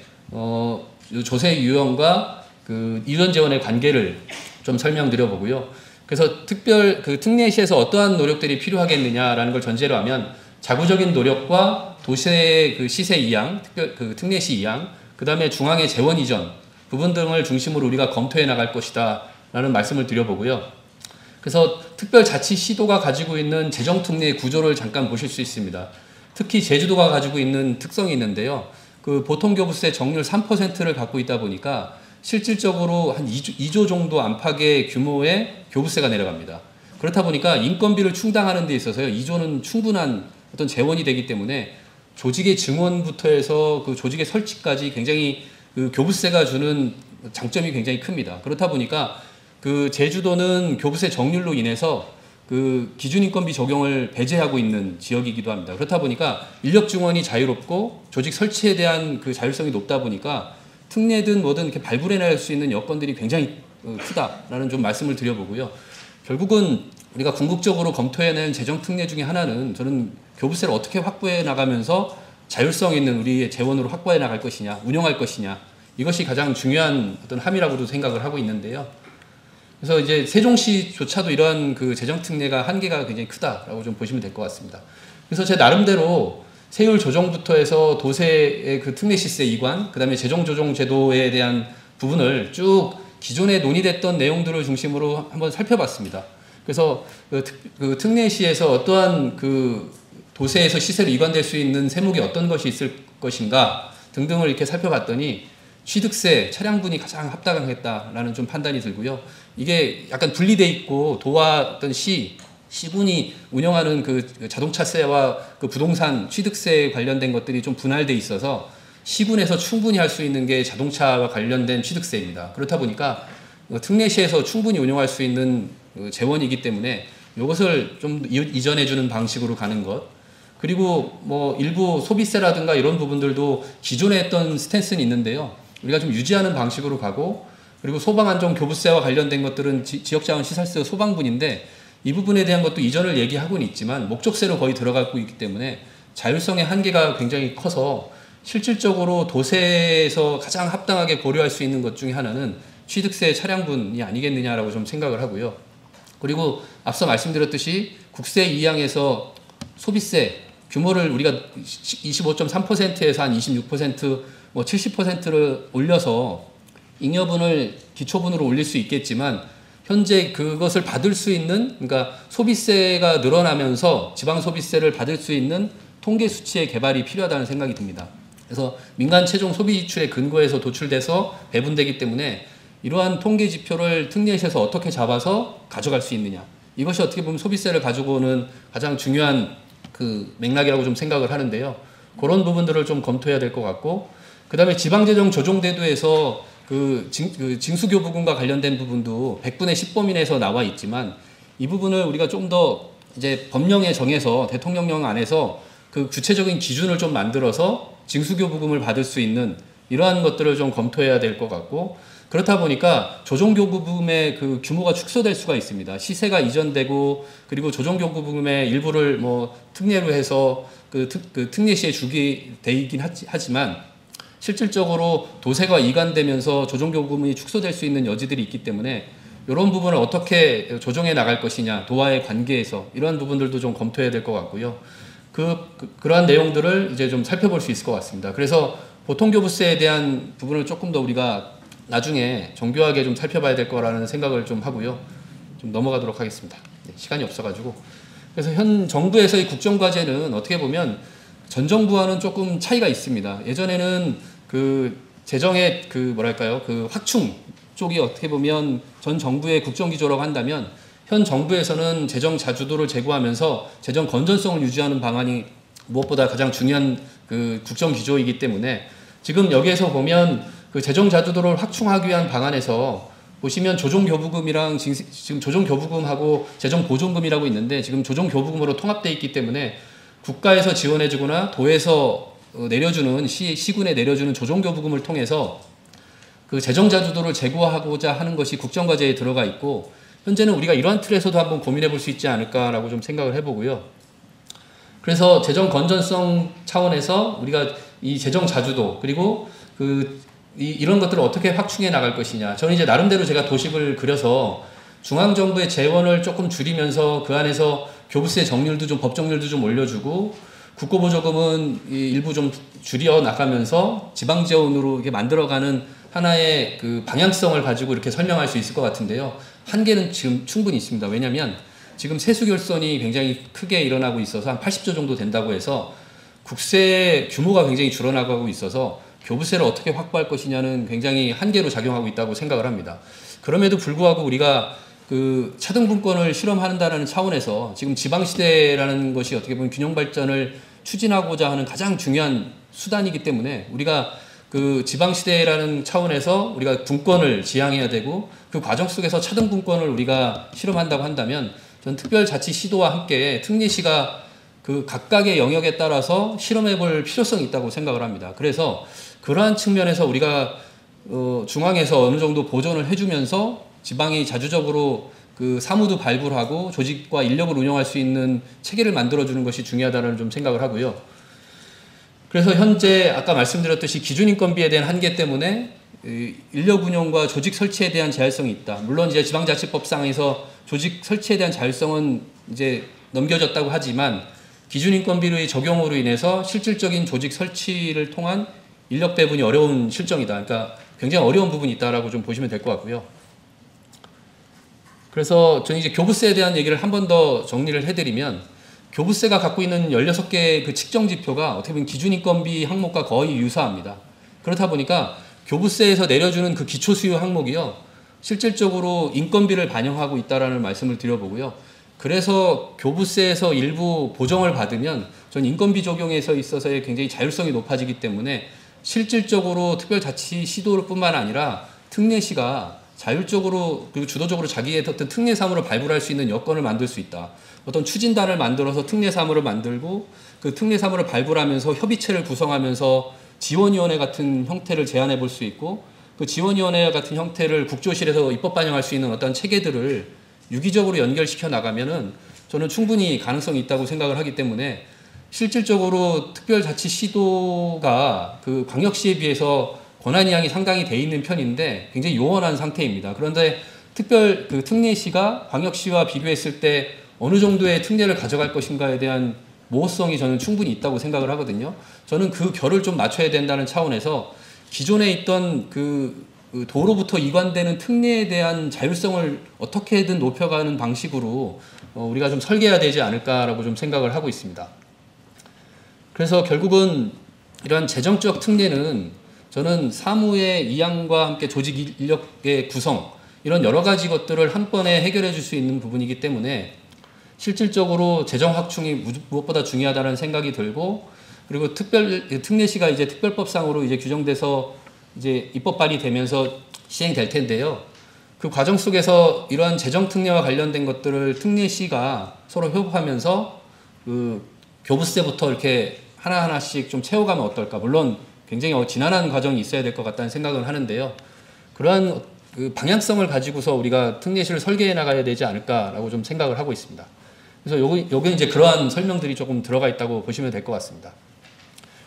조세 유형과 이전 재원의 관계를 좀 설명드려보고요. 그래서 특례시에서 어떠한 노력들이 필요하겠느냐라는 걸 전제로 하면 자구적인 노력과 도시의 그 시세 이양, 그 특례시 이양, 그 다음에 중앙의 재원 이전 부분 등을 중심으로 우리가 검토해 나갈 것이다 라는 말씀을 드려보고요. 그래서 특별자치 시도가 가지고 있는 재정특례 구조를 잠깐 보실 수 있습니다. 특히 제주도가 가지고 있는 특성이 있는데요. 그 보통교부세 정률 3%를 갖고 있다 보니까 실질적으로 한 2조 정도 안팎의 규모의 교부세가 내려갑니다. 그렇다 보니까 인건비를 충당하는 데 있어서요. 2조는 충분한 어떤 재원이 되기 때문에 조직의 증원부터 해서 그 조직의 설치까지 굉장히 그 교부세가 주는 장점이 굉장히 큽니다. 그렇다 보니까 그 제주도는 교부세 정률로 인해서 그 기준인건비 적용을 배제하고 있는 지역이기도 합니다. 그렇다 보니까 인력 증원이 자유롭고 조직 설치에 대한 그 자율성이 높다 보니까 특례든 뭐든 이렇게 발굴해낼 수 있는 여건들이 굉장히 크다라는 좀 말씀을 드려보고요. 결국은 우리가 궁극적으로 검토해낸 재정 특례 중에 하나는 저는 교부세를 어떻게 확보해 나가면서 자율성 있는 우리의 재원으로 확보해 나갈 것이냐, 운영할 것이냐, 이것이 가장 중요한 어떤 함이라고도 생각을 하고 있는데요. 그래서 이제 세종시조차도 이러한 그 재정 특례가 한계가 굉장히 크다라고 좀 보시면 될 것 같습니다. 그래서 제 나름대로 세율 조정부터 해서 도세의 그 특례시세 이관, 그 다음에 재정조정 제도에 대한 부분을 쭉 기존에 논의됐던 내용들을 중심으로 한번 살펴봤습니다. 그래서 그 특례시에서 어떠한 그 도세에서 시세로 이관될 수 있는 세목이 어떤 것이 있을 것인가 등등을 이렇게 살펴봤더니 취득세, 차량분이 가장 합당하겠다라는 좀 판단이 들고요. 이게 약간 분리돼 있고 도와 어떤 시군이 운영하는 그 자동차세와 그 부동산 취득세 관련된 것들이 좀 분할돼 있어서 시군에서 충분히 할 수 있는 게 자동차와 관련된 취득세입니다. 그렇다 보니까 특례시에서 충분히 운영할 수 있는 재원이기 때문에 이것을 좀 이전해 주는 방식으로 가는 것, 그리고 뭐 일부 소비세라든가 이런 부분들도 기존에 했던 스탠스는 있는데요. 우리가 좀 유지하는 방식으로 가고, 그리고 소방안전 교부세와 관련된 것들은 지역자원시설세 소방분인데 이 부분에 대한 것도 이전을 얘기하고는 있지만 목적세로 거의 들어가고 있기 때문에 자율성의 한계가 굉장히 커서 실질적으로 도세에서 가장 합당하게 고려할 수 있는 것 중에 하나는 취득세 차량분이 아니겠느냐라고 좀 생각을 하고요. 그리고 앞서 말씀드렸듯이 국세 2항에서 소비세 규모를 우리가 25.3%에서 한 26%, 뭐 70%를 올려서 잉여분을 기초분으로 올릴 수 있겠지만 현재 그것을 받을 수 있는, 그러니까 소비세가 늘어나면서 지방 소비세를 받을 수 있는 통계 수치의 개발이 필요하다는 생각이 듭니다. 그래서 민간 최종 소비 지출의 근거에서 도출돼서 배분되기 때문에 이러한 통계 지표를 특례시에서 어떻게 잡아서 가져갈 수 있느냐, 이것이 어떻게 보면 소비세를 가지고 오는 가장 중요한 그 맥락이라고 좀 생각을 하는데요. 그런 부분들을 좀 검토해야 될 것 같고, 그 다음에 지방재정 조정제도에서 그 징수교부금과 관련된 부분도 100분의 10범위내에서 나와 있지만 이 부분을 우리가 좀 더 이제 법령에 정해서 대통령령 안에서 그 구체적인 기준을 좀 만들어서 징수교부금을 받을 수 있는 이러한 것들을 좀 검토해야 될 것 같고, 그렇다 보니까 조정교부금의 그 규모가 축소될 수가 있습니다. 시세가 이전되고, 그리고 조정교부금의 일부를 뭐 특례로 해서 그 특례시에 주게 돼 있긴 하지만 실질적으로 도세가 이관되면서 조정교부금이 축소될 수 있는 여지들이 있기 때문에 이런 부분을 어떻게 조정해 나갈 것이냐, 도와의 관계에서 이러한 부분들도 좀 검토해야 될 것 같고요. 그러한 내용들을 이제 좀 살펴볼 수 있을 것 같습니다. 그래서 보통교부세에 대한 부분을 조금 더 우리가 나중에 정교하게 좀 살펴봐야 될 거라는 생각을 좀 하고요. 좀 넘어가도록 하겠습니다. 네, 시간이 없어가지고. 그래서 현 정부에서의 국정과제는 어떻게 보면 전 정부와는 조금 차이가 있습니다. 예전에는 그 재정의 그 뭐랄까요, 그 확충 쪽이 어떻게 보면 전 정부의 국정기조라고 한다면 현 정부에서는 재정 자주도를 제고하면서 재정 건전성을 유지하는 방안이 무엇보다 가장 중요한 그 국정기조이기 때문에 지금 여기에서 보면 그 재정 자주도를 확충하기 위한 방안에서 보시면 조정교부금이랑 지금 조정교부금하고 재정보존금이라고 있는데 지금 조정교부금으로 통합되어 있기 때문에 국가에서 지원해주거나 도에서 내려주는 시군에 내려주는 조정교부금을 통해서 그 재정자주도를 제고하고자 하는 것이 국정과제에 들어가 있고, 현재는 우리가 이러한 틀에서도 한번 고민해 볼 수 있지 않을까라고 좀 생각을 해보고요. 그래서 재정 건전성 차원에서 우리가 이 재정 자주도 그리고 이런 것들을 어떻게 확충해 나갈 것이냐, 저는 이제 나름대로 제가 도식을 그려서 중앙정부의 재원을 조금 줄이면서 그 안에서 교부세 정률도 좀 법정률도 좀 올려주고 국고보조금은 일부 좀 줄여 나가면서 지방지원으로 이렇게 만들어가는 하나의 그 방향성을 가지고 이렇게 설명할 수 있을 것 같은데요. 한계는 지금 충분히 있습니다. 왜냐하면 지금 세수 결손이 굉장히 크게 일어나고 있어서 한 80조 정도 된다고 해서 국세 규모가 굉장히 줄어나가고 있어서 교부세를 어떻게 확보할 것이냐는 굉장히 한계로 작용하고 있다고 생각을 합니다. 그럼에도 불구하고 우리가 그 차등분권을 실험한다는 차원에서 지금 지방시대라는 것이 어떻게 보면 균형 발전을 추진하고자 하는 가장 중요한 수단이기 때문에 우리가 그 지방시대라는 차원에서 우리가 분권을 지향해야 되고 그 과정 속에서 차등분권을 우리가 실험한다고 한다면 전 특별자치시도와 함께 특례시가 그 각각의 영역에 따라서 실험해 볼 필요성이 있다고 생각을 합니다. 그래서 그러한 측면에서 우리가 중앙에서 어느 정도 보존을 해주면서 지방이 자주적으로 그 사무도 발굴하고 조직과 인력을 운영할 수 있는 체계를 만들어주는 것이 중요하다는 좀 생각을 하고요. 그래서 현재 아까 말씀드렸듯이 기준인건비에 대한 한계 때문에 인력 운영과 조직 설치에 대한 제한성이 있다. 물론 이제 지방자치법상에서 조직 설치에 대한 자율성은 이제 넘겨졌다고 하지만 기준인건비의 적용으로 인해서 실질적인 조직 설치를 통한 인력 배분이 어려운 실정이다. 그러니까 굉장히 어려운 부분이 있다라고 좀 보시면 될 것 같고요. 그래서 저는 이제 교부세에 대한 얘기를 한 번 더 정리를 해드리면 교부세가 갖고 있는 16개의 그 측정 지표가 어떻게 보면 기준인건비 항목과 거의 유사합니다. 그렇다 보니까 교부세에서 내려주는 그 기초수요 항목이요. 실질적으로 인건비를 반영하고 있다라는 말씀을 드려보고요. 그래서 교부세에서 일부 보정을 받으면 전 인건비 적용에서 있어서의 굉장히 자율성이 높아지기 때문에 실질적으로 특별자치 시도뿐만 아니라 특례시가 자율적으로 그리고 주도적으로 자기의 어떤 특례 사무를 발굴할 수 있는 여건을 만들 수 있다. 어떤 추진단을 만들어서 특례 사무를 만들고 그 특례 사무를 발굴하면서 협의체를 구성하면서 지원위원회 같은 형태를 제안해 볼 수 있고 그 지원위원회 같은 형태를 국조실에서 입법 반영할 수 있는 어떤 체계들을 유기적으로 연결시켜 나가면은 저는 충분히 가능성이 있다고 생각을 하기 때문에 실질적으로 특별자치 시도가 그 광역시에 비해서 권한이양이 상당히 돼 있는 편인데 굉장히 요원한 상태입니다. 그런데 그 특례시가 광역시와 비교했을 때 어느 정도의 특례를 가져갈 것인가에 대한 모호성이 저는 충분히 있다고 생각을 하거든요. 저는 그 결을 좀 맞춰야 된다는 차원에서 기존에 있던 그 도로부터 이관되는 특례에 대한 자율성을 어떻게든 높여가는 방식으로 우리가 좀 설계해야 되지 않을까라고 좀 생각을 하고 있습니다. 그래서 결국은 이러한 재정적 특례는 저는 사무의 이양과 함께 조직 인력의 구성 이런 여러 가지 것들을 한 번에 해결해 줄 수 있는 부분이기 때문에 실질적으로 재정 확충이 무엇보다 중요하다는 생각이 들고 그리고 특례시가 이제 특별법상으로 이제 규정돼서 이제 입법 발의되면서 시행될 텐데요. 그 과정 속에서 이러한 재정 특례와 관련된 것들을 특례시가 서로 협업하면서 그 교부세부터 이렇게 하나하나씩 좀 채워가면 어떨까. 물론 굉장히 지난한 과정이 있어야 될 것 같다는 생각을 하는데요. 그러한 그 방향성을 가지고서 우리가 특례시를 설계해 나가야 되지 않을까라고 좀 생각을 하고 있습니다. 그래서 여기 이제 그러한 설명들이 조금 들어가 있다고 보시면 될 것 같습니다.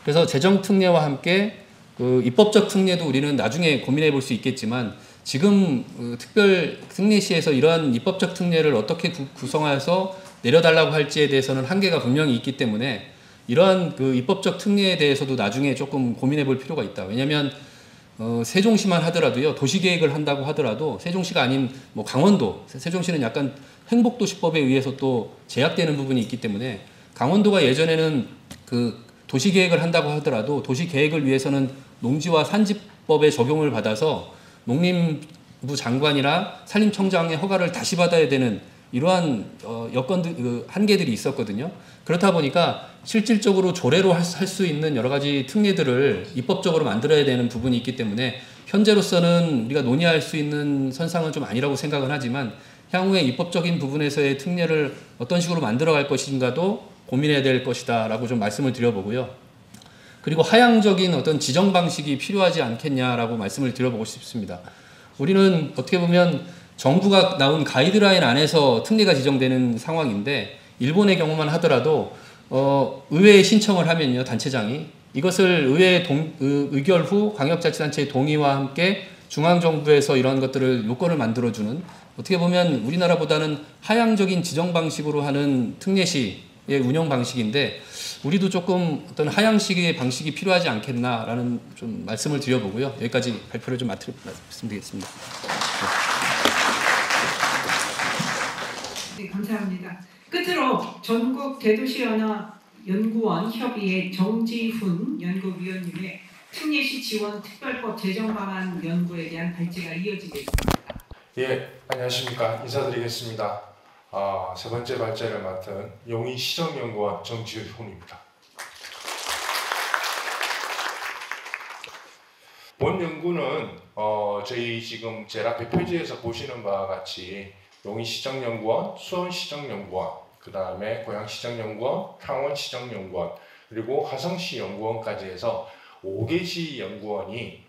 그래서 재정 특례와 함께 그 입법적 특례도 우리는 나중에 고민해 볼 수 있겠지만 지금 특별 특례시에서 이러한 입법적 특례를 어떻게 구성해서 내려달라고 할지에 대해서는 한계가 분명히 있기 때문에 이러한 그 입법적 특례에 대해서도 나중에 조금 고민해 볼 필요가 있다. 왜냐하면 세종시만 하더라도요. 도시계획을 한다고 하더라도 세종시가 아닌 뭐 강원도, 세종시는 약간 행복도시법에 의해서 또 제약되는 부분이 있기 때문에 강원도가 예전에는 그 도시계획을 한다고 하더라도 도시계획을 위해서는 농지와 산지법의 적용을 받아서 농림부 장관이나 산림청장의 허가를 다시 받아야 되는 이러한 여건들 한계들이 있었거든요. 그렇다 보니까 실질적으로 조례로 할 수 있는 여러 가지 특례들을 입법적으로 만들어야 되는 부분이 있기 때문에 현재로서는 우리가 논의할 수 있는 선상은 좀 아니라고 생각은 하지만 향후에 입법적인 부분에서의 특례를 어떤 식으로 만들어갈 것인가도 고민해야 될 것이다 라고 좀 말씀을 드려보고요. 그리고 하향적인 어떤 지정 방식이 필요하지 않겠냐라고 말씀을 드려보고 싶습니다. 우리는 어떻게 보면 정부가 나온 가이드라인 안에서 특례가 지정되는 상황인데 일본의 경우만 하더라도 의회에 신청을 하면요. 단체장이 이것을 의회 의결 후 광역자치단체의 동의와 함께 중앙정부에서 이런 것들을 요건을 만들어주는 어떻게 보면 우리나라보다는 하향적인 지정 방식으로 하는 특례시의 운영 방식인데 우리도 조금 어떤 하향식의 방식이 필요하지 않겠나라는 좀 말씀을 드려보고요. 여기까지 발표를 좀 말씀드리겠습니다. 네, 감사합니다. 끝으로 전국 대도시연합연구원 협의회 정지훈 연구위원님의 특례시 지원 특별법 제정 방안 연구에 대한 발제가 이어지겠습니다. 예, 안녕하십니까. 인사드리겠습니다. 세 번째 발제를 맡은 용인시정연구원 정지훈입니다. 본 연구는 저희 지금 제일 앞에 표지에서 보시는 바와 같이 용인시정연구원, 수원시정연구원, 그 다음에 고양시정연구원, 창원시정연구원, 그리고 화성시연구원까지 해서 5개 시 연구원이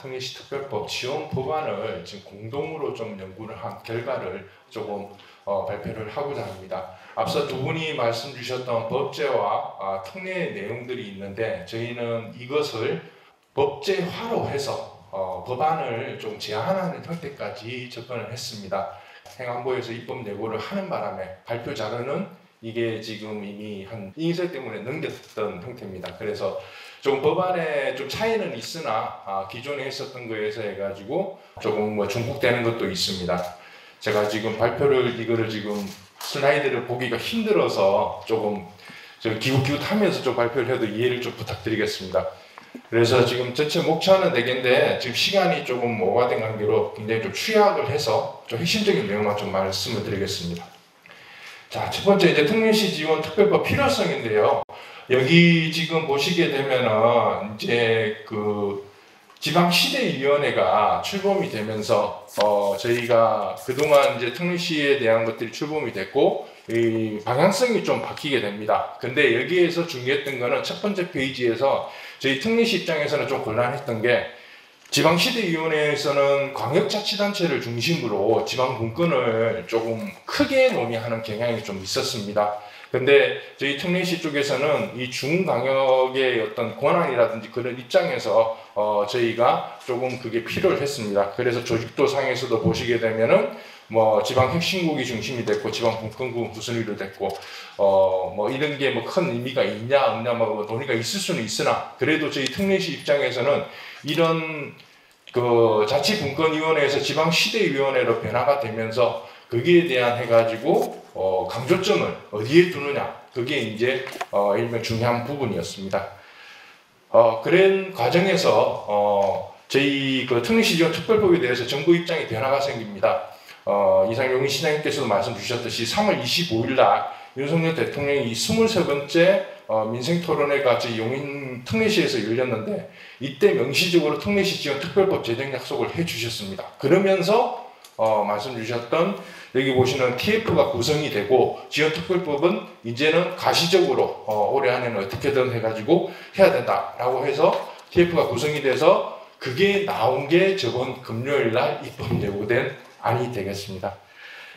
특례시 특별법 지원 법안을 지금 공동으로 좀 연구를 한 결과를 조금 발표를 하고자 합니다. 앞서 두 분이 말씀 주셨던 법제와 특례 내용들이 있는데 저희는 이것을 법제화로 해서 법안을 좀 제한하는 형태까지 접근을 했습니다. 행안부에서 입법 예고를 하는 바람에 발표 자료는 이게 지금 이미 한 인쇄 때문에 넘겼던 형태입니다. 그래서 좀 법안에 좀 차이는 있으나 기존에 했었던 거에서 해가지고 조금 뭐 중복되는 것도 있습니다. 제가 지금 이거를 지금 슬라이드를 보기가 힘들어서 조금 기웃기웃하면서 좀 발표를 해도 이해를 좀 부탁드리겠습니다. 그래서 지금 전체 목차는 4개인데 지금 시간이 조금 오버된 관계로 굉장히 좀 취약을 해서 좀 핵심적인 내용만 좀 말씀을 드리겠습니다. 자, 첫 번째 이제 특례시 지원 특별법 필요성인데요. 여기 지금 보시게 되면은 이제 그 지방시대위원회가 출범이 되면서 저희가 그동안 이제 특례시에 대한 것들이 출범이 됐고 이 방향성이 좀 바뀌게 됩니다. 근데 여기에서 중요했던 거는 첫 번째 페이지에서 저희 특례시 입장에서는 좀 곤란했던 게 지방시대위원회에서는 광역자치단체를 중심으로 지방분권을 조금 크게 논의하는 경향이 좀 있었습니다. 근데 저희 특례시 쪽에서는 이 중광역의 어떤 권한이라든지 그런 입장에서 저희가 조금 그게 필요를 했습니다. 그래서 조직도 상에서도 보시게 되면은 뭐 지방 핵심국이 중심이 됐고 지방 분권국은 구순위로 됐고 뭐 이런 게 뭐 큰 의미가 있냐 없냐 뭐 논의가 있을 수는 있으나 그래도 저희 특례시 입장에서는 이런 그 자치분권위원회에서 지방시대위원회로 변화가 되면서 거기에 대한 해가지고 강조점을 어디에 두느냐 그게 이제 일명 중요한 부분이었습니다. 그런 과정에서 저희 그 특례시 지원 특별법에 대해서 정부 입장의 변화가 생깁니다. 이상용 시장님께서도 말씀 주셨듯이 3월 25일 날 윤석열 대통령이 23번째 민생토론회가 저희 용인 특례시에서 열렸는데 이때 명시적으로 특례시 지원 특별법 제정 약속을 해주셨습니다. 그러면서 말씀 주셨던 여기 보시는 TF가 구성이 되고 지원특별법은 이제는 가시적으로 올해 안에는 어떻게든 해가지고 해야 된다라고 해서 TF가 구성이 돼서 그게 나온 게 저번 금요일 날 입법 예고된 안이 되겠습니다.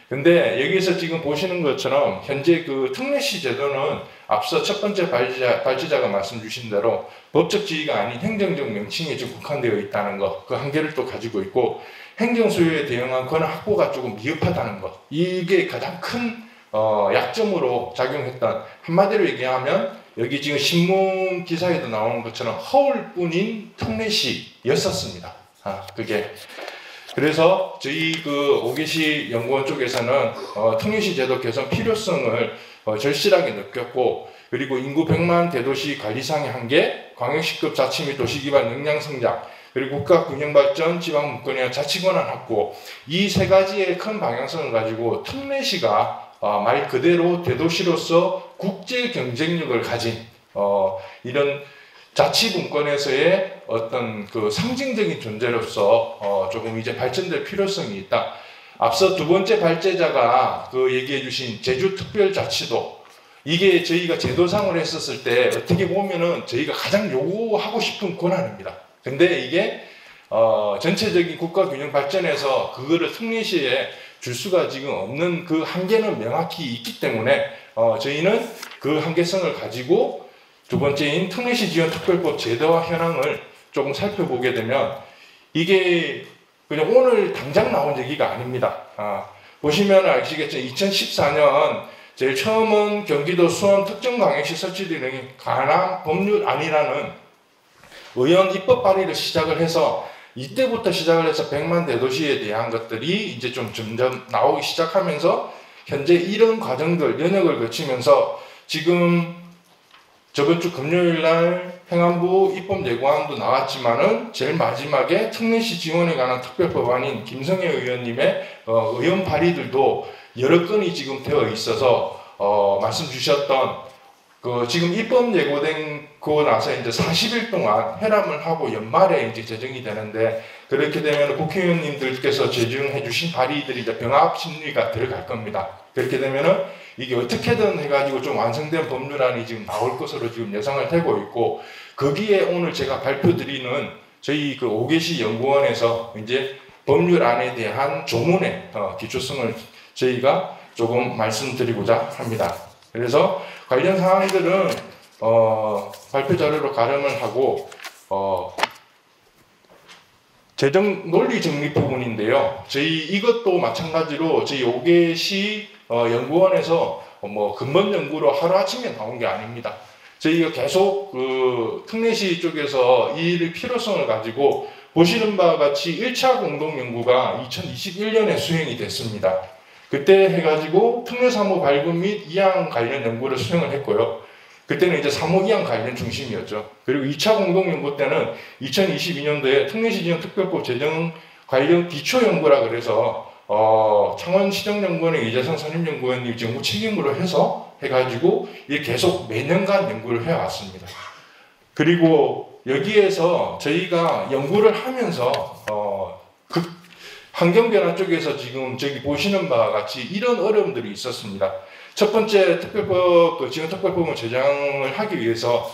근데 여기서 지금 보시는 것처럼 현재 그 특례시 제도는 앞서 첫 번째 발제자가 말씀 주신 대로 법적 지위가 아닌 행정적 명칭에 좀 국한되어 있다는 것, 그 한계를 또 가지고 있고 행정소유에 대응한 권한 확보가 조금 미흡하다는 것, 이게 가장 큰 약점으로 작용했던, 한마디로 얘기하면 여기 지금 신문 기사에도 나오는 것처럼 허울뿐인 특례시였었습니다. 그게 그래서 저희 그 오계시 연구원 쪽에서는 특례시 제도 개선 필요성을 절실하게 느꼈고, 그리고 인구 100만 대도시 관리상의 한계, 광역시급 자치 및 도시기반 역량 성장, 그리고 국가 균형발전, 지방분권이나 자치권한 확보, 이 세 가지의 큰 방향성을 가지고 특례시가 말 그대로 대도시로서 국제 경쟁력을 가진 이런 자치분권에서의 어떤 그 상징적인 존재로서 조금 이제 발전될 필요성이 있다. 앞서 두 번째 발제자가 그 얘기해 주신 제주특별자치도, 이게 저희가 제도상을 했었을 때 어떻게 보면은 저희가 가장 요구하고 싶은 권한입니다. 근데 이게 전체적인 국가 균형 발전에서 그거를 특례시에 줄 수가 지금 없는 그 한계는 명확히 있기 때문에 저희는 그 한계성을 가지고 두 번째인 특례시 지원 특별법 제도화 현황을 조금 살펴보게 되면, 이게 그냥 오늘 당장 나온 얘기가 아닙니다. 보시면 아시겠지만 2014년 제일 처음은 경기도 수원 특정광역시 설치되는 관할 법률안이라는 의원 입법 발의를 시작을 해서 이때부터 시작을 해서 100만 대도시에 대한 것들이 이제 좀 점점 나오기 시작하면서 현재 이런 과정들 연역을 거치면서 지금 저번 주 금요일 날 행안부 입법 예고안도 나왔지만은 제일 마지막에 특례시 지원에 관한 특별법안인 김성애 의원님의 의원 발의들도 여러 건이 지금 되어 있어서 말씀 주셨던 지금 입법 예고되고 나서 이제 40일 동안 회람을 하고 연말에 이제 제정이 되는데 그렇게 되면 국회의원님들께서 제정해 주신 발의들이 이제 병합 심리가 들어갈 겁니다. 그렇게 되면은 이게 어떻게든 해가지고 좀 완성된 법률안이 지금 나올 것으로 지금 예상을 되고 있고 거기에 오늘 제가 발표드리는 저희 그 오계시 연구원에서 이제 법률안에 대한 조문의 기초성을 저희가 조금 말씀드리고자 합니다. 그래서 관련 사항들은 발표 자료로 가름을 하고 재정 논리 정립 부분인데요. 저희 이것도 마찬가지로 저희 오계시 연구원에서 근본 연구로 하루아침에 나온 게 아닙니다. 저희가 계속 특례시 쪽에서 이 일의 필요성을 가지고 보시는 바와 같이 1차 공동 연구가 2021년에 수행이 됐습니다. 그때 해가지고 특례사무 발급 및 이양 관련 연구를 수행을 했고요. 그때는 이제 사무 이양 관련 중심이었죠. 그리고 2차 공동 연구 때는 2022년도에 특례시 지정 특별법 제정 관련 기초 연구라 그래서 창원시정연구원의 이재성 선임연구원님 지금 책임으로 해가지고 이게 계속 매년간 연구를 해왔습니다. 그리고 여기에서 저희가 연구를 하면서 환경변화 쪽에서 지금 저기 보시는 바와 같이 이런 어려움들이 있었습니다. 첫 번째 특별법, 지원특별법을 제정을 하기 위해서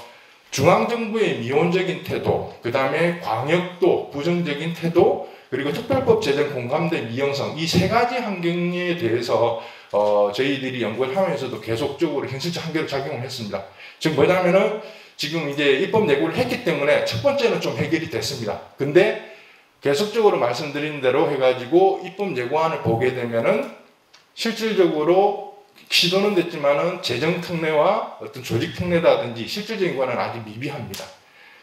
중앙정부의 미온적인 태도, 그 다음에 광역도 부정적인 태도, 그리고 특별법 제정 공감대 미형성 이 세 가지 환경에 대해서 저희들이 연구를 하면서도 계속적으로 현실적 한계로 작용을 했습니다. 즉 뭐냐면은 지금 이제 입법 예고를 했기 때문에 첫 번째는 좀 해결이 됐습니다. 근데 계속적으로 말씀드린 대로 해가지고 입법 예고안을 보게 되면은 실질적으로 시도는 됐지만은 재정 특례와 어떤 조직 특례라든지 실질적인 거는 아직 미비합니다.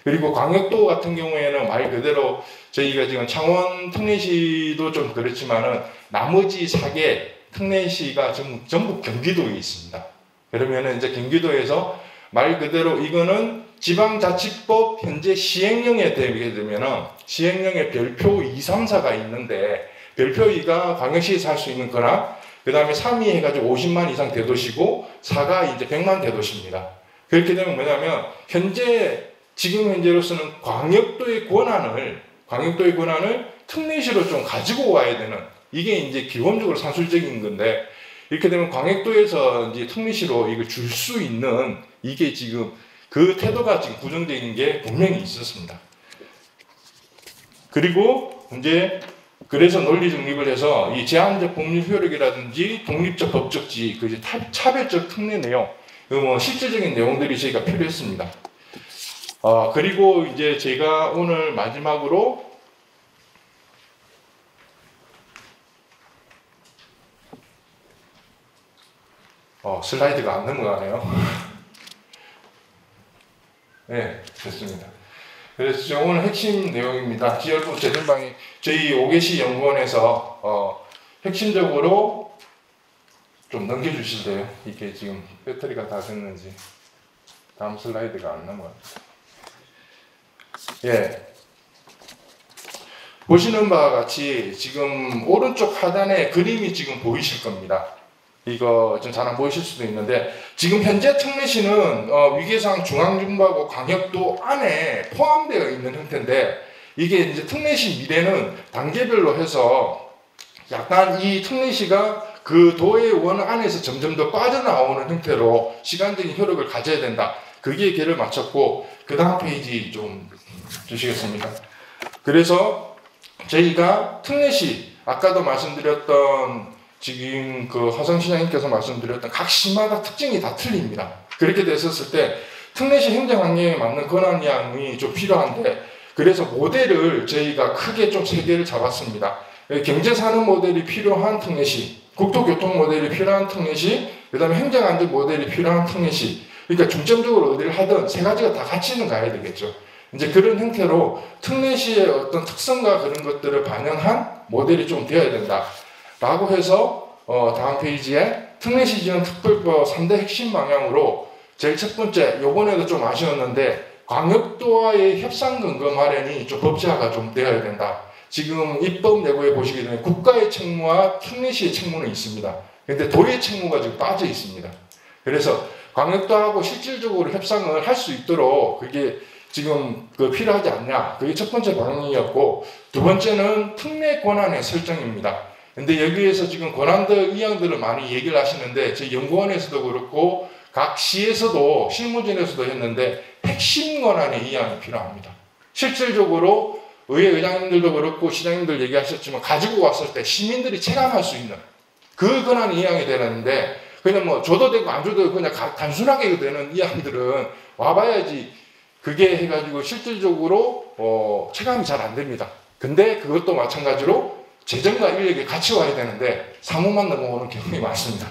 그리고 광역도 같은 경우에는 말 그대로 저희가 지금 창원 특례시도 좀 그렇지만은 나머지 4개 특례시가 전부 경기도에 있습니다. 그러면은 이제 경기도에서 말 그대로 이거는 지방자치법 현재 시행령에 되게 되면은 시행령에 별표 2, 3, 4가 있는데 별표 2가 광역시에서 할 수 있는 거나 그 다음에 3위 해가지고 50만 이상 대도시고 4가 이제 100만 대도시입니다. 그렇게 되면 뭐냐면 지금 현재로서는 광역도의 권한을 특례시로 좀 가지고 와야 되는 이게 이제 기본적으로 산술적인 건데 이렇게 되면 광역도에서 이제 특례시로 이걸 줄 수 있는 이게 지금 그 태도가 지금 부정적인 게 분명히 있었습니다. 그리고 이제 그래서 논리 정립을 해서 이 제한적 법률 효력이라든지 독립적 법적 지위, 그 차별적 특례 내용, 실질적인 내용들이 저희가 필요했습니다. 그리고 이제 제가 오늘 마지막으로 슬라이드가 안 넘어가네요. 네, 됐습니다. 그래서 오늘 핵심 내용입니다. 지열법 재정방위 저희 오계시 연구원에서 핵심적으로 좀 넘겨주실래요? 이게 지금 배터리가 다 됐는지. 다음 슬라이드가 안 넘어가요. 예. 보시는 바와 같이 지금 오른쪽 하단에 그림이 지금 보이실 겁니다. 이거 좀 잘 안 보이실 수도 있는데 지금 현재 특례시는 위계상 중앙정부하고 광역도 안에 포함되어 있는 형태인데 이게 이제 특례시 미래는 단계별로 해서 약간 이 특례시가 그 도의 원 안에서 점점 더 빠져나오는 형태로 시간적인 효력을 가져야 된다. 거기에 개를 맞췄고 그 다음 페이지 좀 주시겠습니까? 그래서 저희가 특례시 아까도 말씀드렸던 지금 그 화성시장님께서 말씀드렸던 각 시마다 특징이 다 틀립니다. 그렇게 됐었을 때 특례시 행정환경에 맞는 권한량이 좀 필요한데 그래서 모델을 저희가 크게 좀 3개를 잡았습니다. 경제산업 모델이 필요한 특례시, 국토교통 모델이 필요한 특례시, 그 다음에 행정안전 모델이 필요한 특례시. 그러니까 중점적으로 어디를 하든 3가지가 다 같이는 가야 되겠죠. 이제 그런 형태로 특례시의 어떤 특성과 그런 것들을 반영한 모델이 좀 되어야 된다. 라고 해서 다음 페이지에 특례시 지원 특별법 3대 핵심 방향으로 제일 첫 번째, 요번에도 좀 아쉬웠는데 광역도와의 협상 근거 마련이 좀 법제화가 좀 되어야 된다. 지금 입법 내부에 보시게 되면 국가의 책무와 특례시의 책무는 있습니다. 근데 도의 책무가 지금 빠져 있습니다. 그래서 광역도하고 실질적으로 협상을 할 수 있도록 그게 지금 필요하지 않냐. 그게 첫 번째 방향이었고, 두 번째는 특례 권한의 설정입니다. 근데 여기에서 지금 권한들, 의향들을 많이 얘기를 하시는데, 저희 연구원에서도 그렇고, 각 시에서도, 실무진에서도 했는데, 핵심 권한의 의향이 필요합니다. 실질적으로, 의회 의장님들도 그렇고, 시장님들 얘기하셨지만, 가지고 왔을 때 시민들이 체감할 수 있는 그 권한의 의향이 되는데, 그냥 뭐, 줘도 되고, 안 줘도 되고, 그냥 단순하게 되는 의향들은 와봐야지, 그게 해가지고 실질적으로 체감이 잘 안 됩니다. 근데 그것도 마찬가지로 재정과 인력이 같이 와야 되는데 사무만 넘어오는 경우가 많습니다.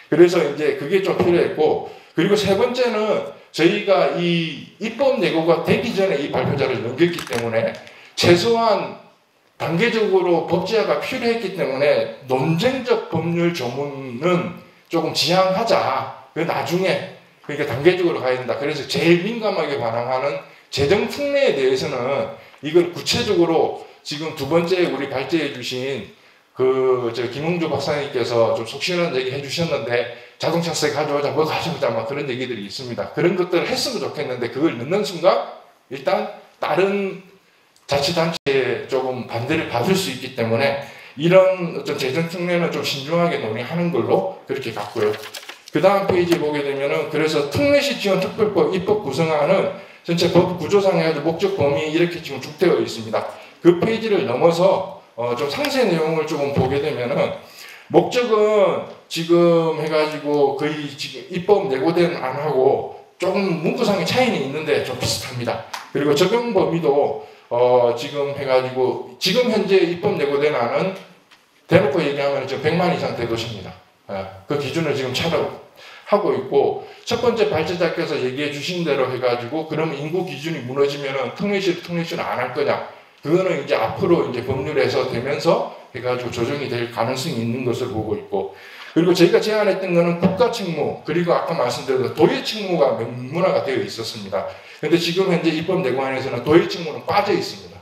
그래서 이제 그게 좀 필요했고, 그리고 세 번째는 저희가 이 입법 예고가 되기 전에 이 발표자를 넘겼기 때문에 최소한 단계적으로 법제화가 필요했기 때문에 논쟁적 법률 조문은 조금 지양하자. 그 나중에 그러니까 단계적으로 가야 된다. 그래서 제일 민감하게 반응하는 재정 특례에 대해서는 이걸 구체적으로 지금 두 번째 우리 발제해 주신 김홍주 박사님께서 좀 속 시원한 얘기 해 주셨는데 자동차세 가져오자, 뭐 가져오자, 막 그런 얘기들이 있습니다. 그런 것들을 했으면 좋겠는데 그걸 넣는 순간 일단 다른 자치단체에 조금 반대를 받을 수 있기 때문에 이런 어떤 재정 특례는 좀 신중하게 논의하는 걸로 그렇게 갔고요. 그 다음 페이지 보게 되면은 그래서 특례시 지원 특별법 입법 구성안은 전체 법 구조상 해가지고 목적 범위 이렇게 지금 쭉 되어 있습니다. 그 페이지를 넘어서 좀 상세 내용을 조금 보게 되면은 목적은 지금 해가지고 거의 지금 입법 예고된 안하고 조금 문구상의 차이는 있는데 좀 비슷합니다. 그리고 적용 범위도 지금 해가지고 지금 현재 입법 예고된 안은 대놓고 얘기하면 지금 100만 이상 대도시입니다. 그 기준을 지금 하고 있고, 첫 번째 발제자께서 얘기해 주신 대로 해가지고, 그럼 인구 기준이 무너지면은 특례시를 안 할 거냐. 그거는 이제 앞으로 이제 법률에서 되면서 해가지고 조정이 될 가능성이 있는 것을 보고 있고, 그리고 저희가 제안했던 거는 국가 책무, 그리고 아까 말씀드린 도의 책무가 명문화가 되어 있었습니다. 근데 지금 현재 입법 내관에서는 도의 책무는 빠져 있습니다.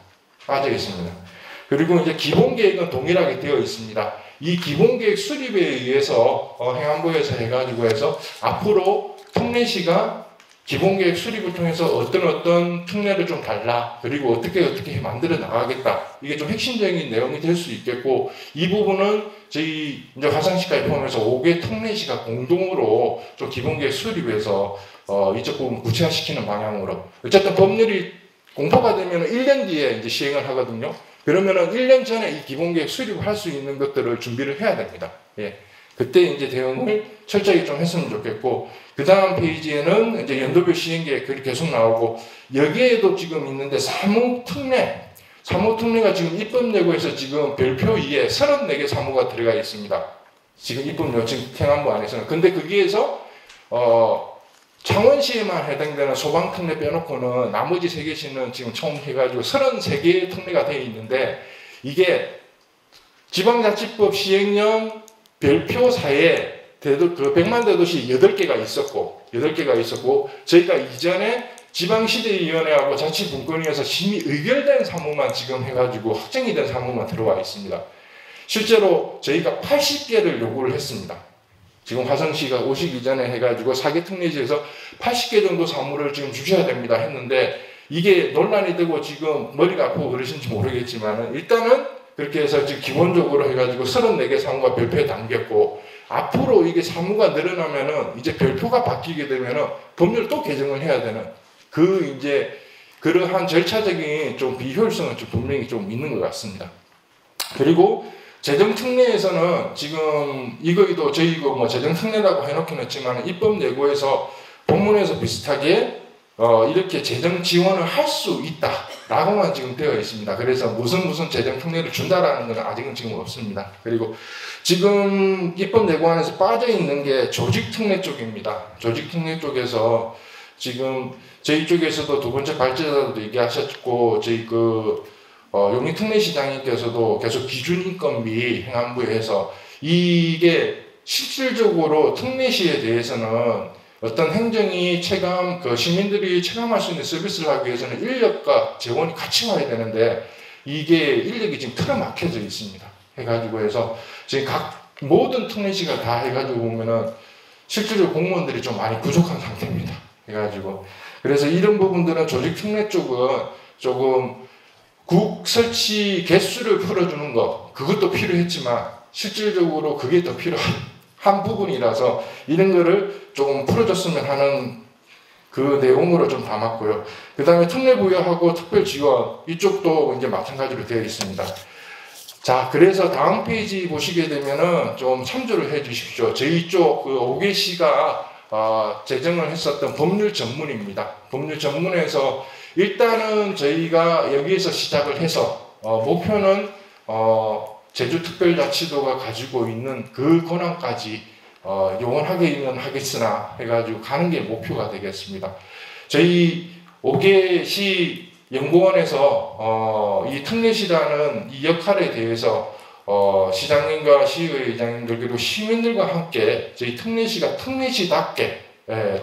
그리고 이제 기본 계획은 동일하게 되어 있습니다. 이 기본계획 수립에 의해서 행안부에서 해가지고 해서 앞으로 특례시가 기본계획 수립을 통해서 어떤 특례를 좀 달라, 그리고 어떻게 만들어 나가겠다, 이게 좀 핵심적인 내용이 될 수 있겠고, 이 부분은 저희 이제 화상시까지 포함해서 5개 특례시가 공동으로 좀 기본계획 수립해서 이쪽 부분 구체화시키는 방향으로, 어쨌든 법률이 공포가 되면 1년 뒤에 이제 시행을 하거든요. 그러면은 1년 전에 이 기본계획 수립을 할 수 있는 것들을 준비를 해야 됩니다. 예. 그때 이제 대응을 철저히 좀 했으면 좋겠고, 그 다음 페이지에는 이제 연도별 시행계획 글이 계속 나오고, 여기에도 지금 있는데 사무특례가 지금 입법예고에서 지금 별표 2에 34개 사무가 들어가 있습니다. 지금 입법예고 지금 행안부 안에서는. 근데 거기에서 창원시에만 해당되는 소방특례 빼놓고는 나머지 3개시는 지금 총 해가지고 33개의 특례가 되어 있는데, 이게 지방자치법 시행령 별표 4에 그 100만 대도시 8개가 있었고, 저희가 이전에 지방시대위원회하고 자치분권위에서 심의 의결된 사무만 지금 해가지고 확정이 된 사무만 들어와 있습니다. 실제로 저희가 80개를 요구를 했습니다. 지금 화성시가 오시기 전에 해가지고 4개 특례시에서 80개 정도 사무를 지금 주셔야 됩니다 했는데, 이게 논란이 되고 지금 머리가 아프고 그러신지 모르겠지만 일단은 그렇게 해서 지금 기본적으로 해가지고 34개 사무가 별표에 담겼고, 앞으로 이게 사무가 늘어나면은 이제 별표가 바뀌게 되면은 법률 또 개정을 해야 되는 이제 그러한 절차적인 좀 비효율성은 좀 분명히 좀 있는 것 같습니다. 그리고 재정특례에서는 지금 이거도 저희 재정특례라고 해놓긴 했지만 입법 예고에서 본문에서 비슷하게 이렇게 재정 지원을 할 수 있다라고만 지금 되어 있습니다. 그래서 무슨 재정 특례를 준다라는 건 아직은 지금 없습니다. 그리고 지금 입법내고안에서 빠져 있는 게 조직 특례 쪽입니다. 조직 특례 쪽에서 지금 저희 쪽에서도 두 번째 발제자도 얘기하셨고 저희 용인 특례시장님께서도 계속 기준인건비 행안부에서 이게 실질적으로 특례시에 대해서는 어떤 행정이 시민들이 체감할 수 있는 서비스를 하기 위해서는 인력과 재원이 같이 와야 되는데 이게 인력이 지금 틀어막혀져 있습니다. 해가지고 해서 지금 모든 특례시가 다 해가지고 보면은 실제로 공무원들이 좀 많이 부족한 상태입니다. 해가지고 그래서 이런 부분들은 조직 특례 쪽은 조금 국 설치 개수를 풀어주는 거 그것도 필요했지만 실질적으로 그게 더 필요한 부분이라서 이런 거를 조금 풀어줬으면 하는 그 내용으로 좀 담았고요. 그 다음에 특례 부여하고 특별 지원 이쪽도 이제 마찬가지로 되어 있습니다. 자, 그래서 다음 페이지 보시게 되면은 좀 참조를 해 주십시오. 저희 쪽 5개시가 제정을 했었던 법률 전문입니다. 법률 전문에서 일단은 저희가 여기에서 시작을 해서 목표는 제주특별자치도가 가지고 있는 그 권한까지 요원하게는 하겠으나 해가지고 가는 게 목표가 되겠습니다. 저희 5개시 연구원에서 이 특례시라는 이 역할에 대해서 시장님과 시의회장님들 그리고 시민들과 함께 저희 특례시가 특례시답게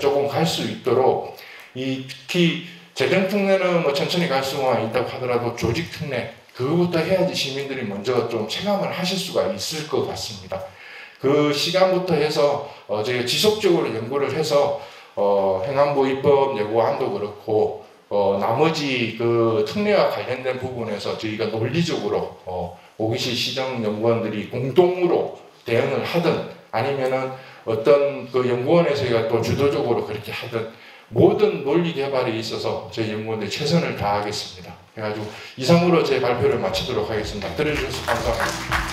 조금 갈 수 있도록 특히 재정특례는 뭐 천천히 갈 수만 있다고 하더라도 조직특례 그거부터 해야지 시민들이 먼저 좀 체감을 하실 수가 있을 것 같습니다. 그 시간부터 해서 저희가 지속적으로 연구를 해서 행안부 입법 예고안도 그렇고 나머지 그 특례와 관련된 부분에서 저희가 논리적으로 5기시 시정연구원들이 공동으로 대응을 하든 아니면은 어떤 그 연구원에서 저희가 또 주도적으로 그렇게 하든 모든 논리 개발에 있어서 저희 연구원들이 최선을 다하겠습니다. 그래가지고 이상으로 제 발표를 마치도록 하겠습니다. 들어주셔서 감사합니다.